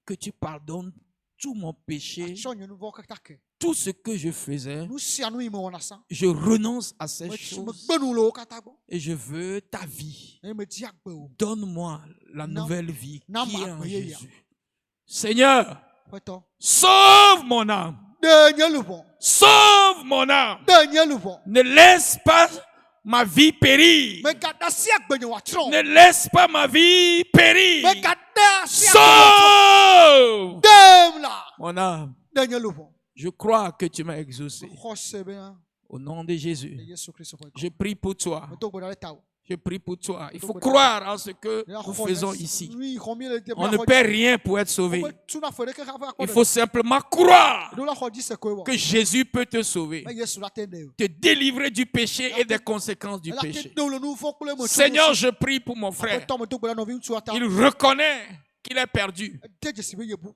que tu pardonnes tout mon péché, atsɔ nye nu vɔwo katã ke tout ce que je faisais. nu sia nu yi me wɔna sa Je renonce à ces choses megbe nu le wo katã gbɔ et je veux ta vie. eye medzi agbe o Donne-moi la Non. nouvelle vie Non, qui est ma en prière. Jésus. Seigneur, aƒetɔ sauve mon âme. ɖe nye luʋɔ Sauve mon âme. ɖe nye luʋɔ Ne laisse pas ma vie périr. megaɖe asi agbe nye wòatrɔ Ne laisse pas ma vie périr. megaɖe asi agbe wòatrɔ Sauve ɖem la mon âme. ɖe nye luʋɔ Je crois que tu m'as exaucé. xɔ se bena Au nom de Jésus, le yesu kristu ƒe je prie pour toi. medo gbe ɖa ɖe tawò Je prie pour toi. Il faut croire en ce que nous faisons ici. nu yi xɔm le de On ne perd rien pour être sauvé. tuna fe ɖeke hafi akpɔ Il faut simplement croire ɖo la xɔ dzi se koe wɔ que Jésus peut te sauver, me yesu la te ɖe o te délivrer du péché et des conséquences du ela te péché. ɖe wo le nu vɔ kple me Seigneur, je prie pour mon frère. aƒetɔ medo gbe ɖa nɔvi ŋutsua ta Il reconnaît qu'il est perdu de dzesi be yebu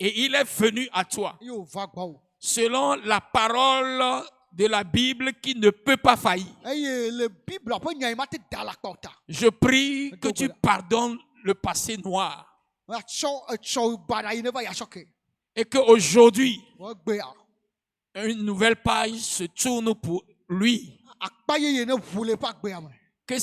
et il est venu à toi eye wòva gbɔwò selon la parole de la Bible qui ne peut pas faillir. eye le biblia ƒe nya yi ma te da le akpa o ta Je prie que tu pardonnes le passé noir atsɔ etsɔ baɖa yi ne va yi atsɔ ke et qu'aujourd'hui, wɔgbe a une nouvelle page se tourne pour lui. akpa yeye ne ʋu le eƒe agbea me. Que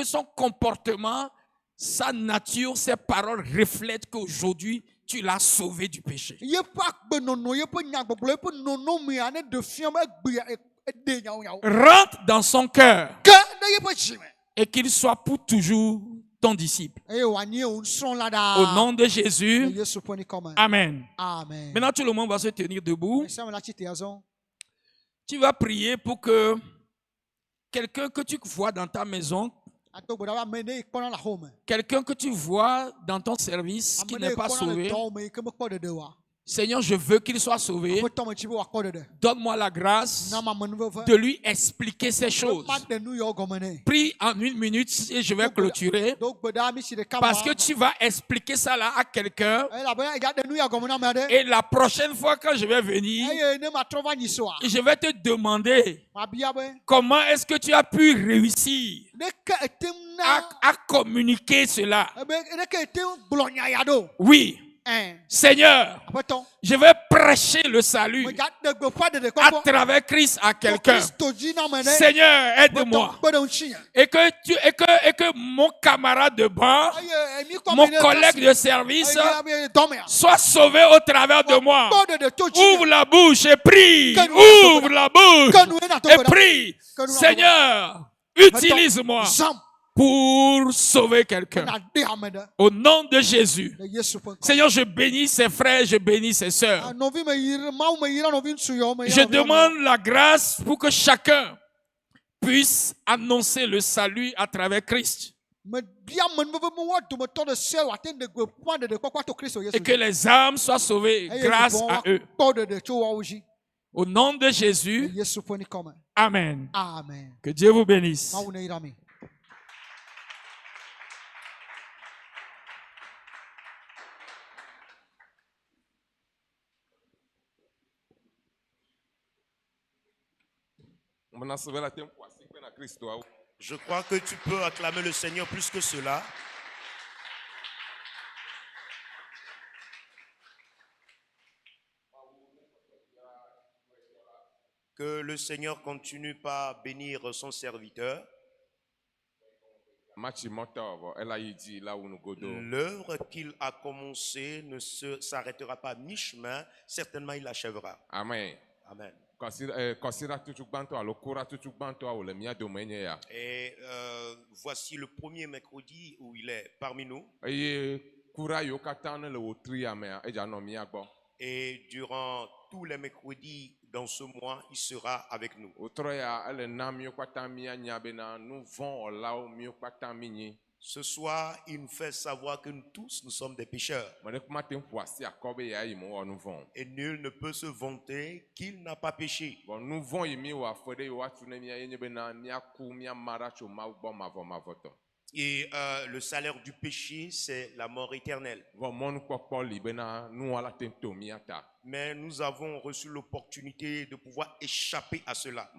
son comportement, sa nature, ses paroles reflètent qu'aujourd'hui, tu l'as sauvé du péché. Yeƒe agbenɔnɔ, yeƒe nyagbɔgblɔ, yeƒe nɔnɔmea ne ɖe fia be egbea eɖe nyawo. Rentre dans son cœur Ke ɖe yeƒe dzi me. et qu'il soit pour toujours ton disciple. Eye wòanye wò nusrɔ̃la Au ɖaa. nom de Le Jésus, Yesu ƒe ŋkɔ me. Amen. Amen. Maintenant, tout le monde va se tenir debout. Esiame la tsitre azɔ. Tu vas prier pour que quelqu'un que tu vois dans ta maison, Ato gbe ɖa be ame ne yi kpɔna le xɔ me. quelqu'un que tu vois dans ton service qui Ame ne n'est yi pas kpɔna le sauvé, dɔ me yi ke mekpɔ ɖeɖe oa. Seigneur, je veux qu'il soit sauvé. Aƒetɔ me tsi be wòakpɔ ɖeɖe. Donne-moi la grâce Na me amenu de lui expliquer ces choses. Ma ɖe nu yawo gɔme nɛ. Prie en 1 minute et je vais clôturer. Do gbe ɖa mi si ɖeka Parce ma. que tu vas expliquer ça là à quelqu'un. Elabena eya ɖe nu ya gɔme na ame aɖe. Et la prochaine fois quand je vais venir, Eye ne matrɔ va nyi soa. je vais te demander Mabia be. comment est-ce que tu as pu réussir Ɖeke etem na. à communiquer cela. Ebe ɖeke etem gblɔ nya ya ɖo. Oui, Seigneur, Aƒetɔ. je vais prêcher le salut Megya ɖe gbeƒã ɖeɖe à kpɔkpɔ. travers Christ à quelqu'un. Kristo dzi na ame ɖe. Seigneur, aide-moi. Aƒetɔ, kpe ɖe ŋutinye. Et que mon camarade de bord, Eye mi kɔ mon me ɖe collègue kasi. de service, Eye dɔmea. soit sauvé au travers de moi. Kpɔ ɖeɖe to dzi. Ouvre la bouche et prie. Que nous Ouvre la bouche Que nous ayons et tout prie. Que nous Seigneur, utilise-moi Zam. pour sauver quelqu'un. Na ɖe ame ɖe. Au nom de Jésus. Le Yesu ƒe ŋkɔ. Seigneur, je bénis ses frères, je bénis ses Ah, sœurs. nɔvi me yiri Mawu me yira nɔvi ŋutsu yawo me. Je demande la grâce pour que chacun puisse annoncer le salut à travers Christ. Me bia amenuveve me woa dometɔ ɖe sia wòate ɖe gbeƒã ɖeɖe kpɔkpɔ to Kristo Yesu. Et que les âmes soient sauvées Eye grâce vivants à eux. Kpɔ ɖeɖe tso woawo dzi. Au nom de Le Jésus, Yesu ƒe ŋkɔ me. Amen. Amen. Que Dieu vous bénisse. Mawu ne yra mi. Je crois que tu peux acclamer le Seigneur plus que cela. Que le Seigneur continue par bénir son serviteur. L'œuvre qu'il a commencée ne s'arrêtera pas à mi-chemin, certainement il l'achèvera. Amen. Amen. Et voici le premier mercredi où il est parmi nous. Et durant tous les mercredis dans ce mois, il sera avec nous. Ce soir, il nous fait savoir que nous tous, nous sommes des pécheurs. Et nul ne peut se vanter qu'il n'a pas péché. Et le salaire du péché, c'est la mort éternelle. Mais nous avons reçu l'opportunité de pouvoir échapper à cela.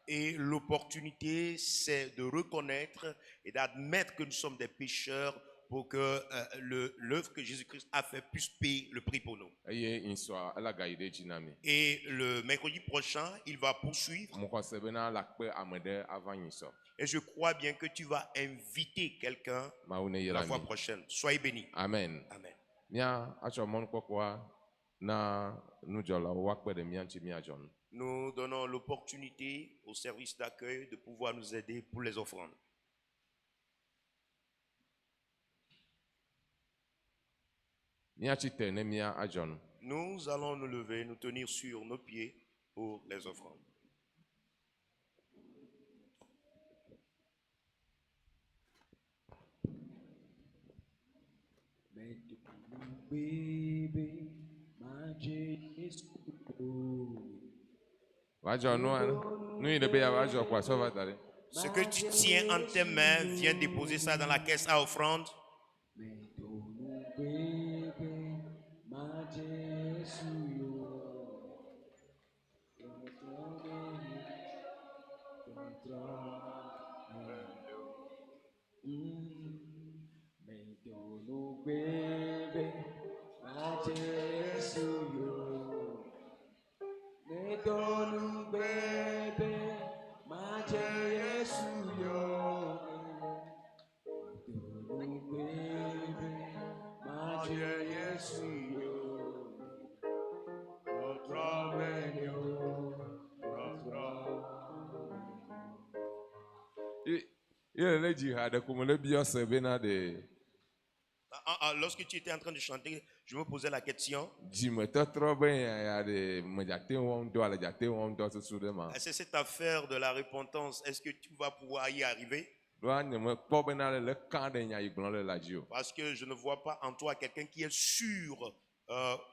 Et l'opportunité, c'est de reconnaître et d'admettre que nous sommes des pécheurs pour que l'œuvre que Jésus-Christ a fait puisse payer le prix pour nous. Et le mercredi prochain, il va poursuivre. Et je crois bien que tu vas inviter quelqu'un la fois prochaine. Soyez bénis. Amen. Amen. Nous donnons l'opportunité au service d'accueil de pouvoir nous aider pour les offrandes. Nous allons nous lever, nous tenir sur nos pieds pour les offrandes. Ce que tu tiens en tes mains, viens déposer ça dans la caisse à offrande. Medonu bebe, maje Yesu yo. Medonu bebe, maje Yesu yo. Medonu bebe, maje Yesu yo. Notre menyo, le jihad comme le bien se bena de Lorsque tu étais en train de chanter, je me posais la question. Jim trop bien ya de me jate on do ala jate on do so de ma. C'est cette affaire de la repentance. Est-ce que tu vas pouvoir y arriver? Doa ne me po bena le kan de nya igbon le la jio. Parce que je ne vois pas en toi quelqu'un qui est sûr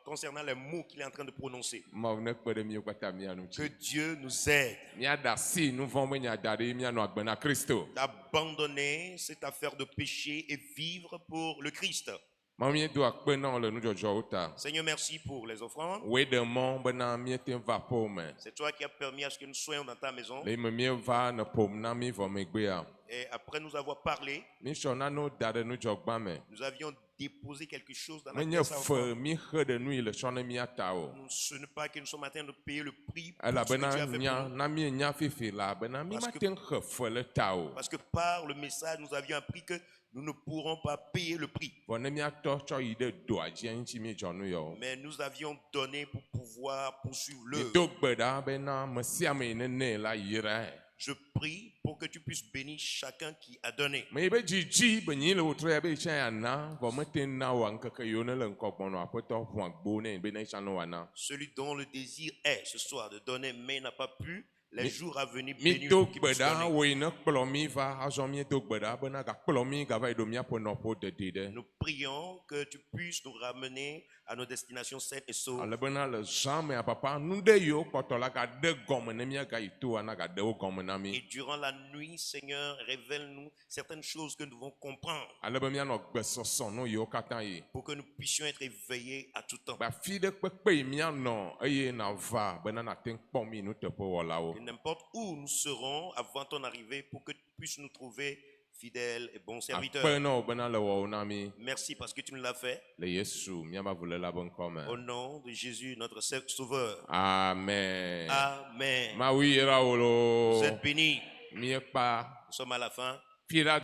concernant les mots qu'il est en train de prononcer. Ma ne pe de mi o kwata mi anu Que chi. Dieu nous aide Mi ada si nous vont nya dare mi anu agbena Christo. d'abandonner cette affaire de péché et vivre pour le Christ. Ma mi do akpe na le nu jojo uta. Seigneur, merci pour les offrandes. We de mon bena mi te va po me. C'est toi qui as permis à ce que nous soyons dans ta maison. Le me mi va na pom na mi vo me gbe ya. Et après nous avoir parlé, Mi shona no dare nu jogba me. nous avions déposé quelque chose dans la Me nye caisse à fe offrande. mi he de nu le shona mi ata o. Ce n'est pas que nous sommes en train de payer le prix pour Ala ce que tu bena as fait pour nya nous. na mi nya fifi la bena mi Parce ma que- ten he fe le ta o. Parce que par le message, nous avions appris que nous ne pourrons pas payer le prix. Bon ne mi ato cho yi de do a je nchi mi jonu yo. Mais nous avions donné pour pouvoir poursuivre Mi l'œuvre. do gbeda bena me sia me ne la yira. Je prie pour que tu puisses bénir chacun qui a donné. Me be jiji be nyi le wotre be cha ya na, bo me ten na wa nkeke yo ne le nko gbono apoto hu agbo ne be na cha no wa na. Celui dont le désir est ce soir de donner, mais n'a pas pu, les Mi- jours à venir, Mi bénis-le do pour qu'il puisse gbeda donner. wo ne kplo mi va azo mi do gbeda bena ga kplo mi ga va do mi apo no po de de. Nous prions que tu puisses nous ramener à nos destinations saines et sauves. Ale bena le jamais a papa nu de yo kpoto la ga de gome ne mi ga itu ana ga de o gome na Et mi. durant la nuit, Seigneur, révèle-nous certaines choses que nous devons comprendre Ale be mi no gbe soso no yo katan yi. pour que nous puissions être éveillés à tout temps. Ba fi de kpekpe mi ano eye na va bena na ten kpɔ mi nu teƒe wɔla wo. Que n'importe où nous serons avant ton arrivée pour que tu puisses nous trouver fidèles et bons serviteurs. Akpe na wo bena le wɔwo na mi Merci parce que tu nous l'as fait. le Yesu miaba vule la be ŋkɔ me. Au nom de Jésus, notre Sauveur. Amen. Amen. Mawu yira wo Vous lo. êtes bénis. Miekpa Nous sommes à la fin. fi ɖa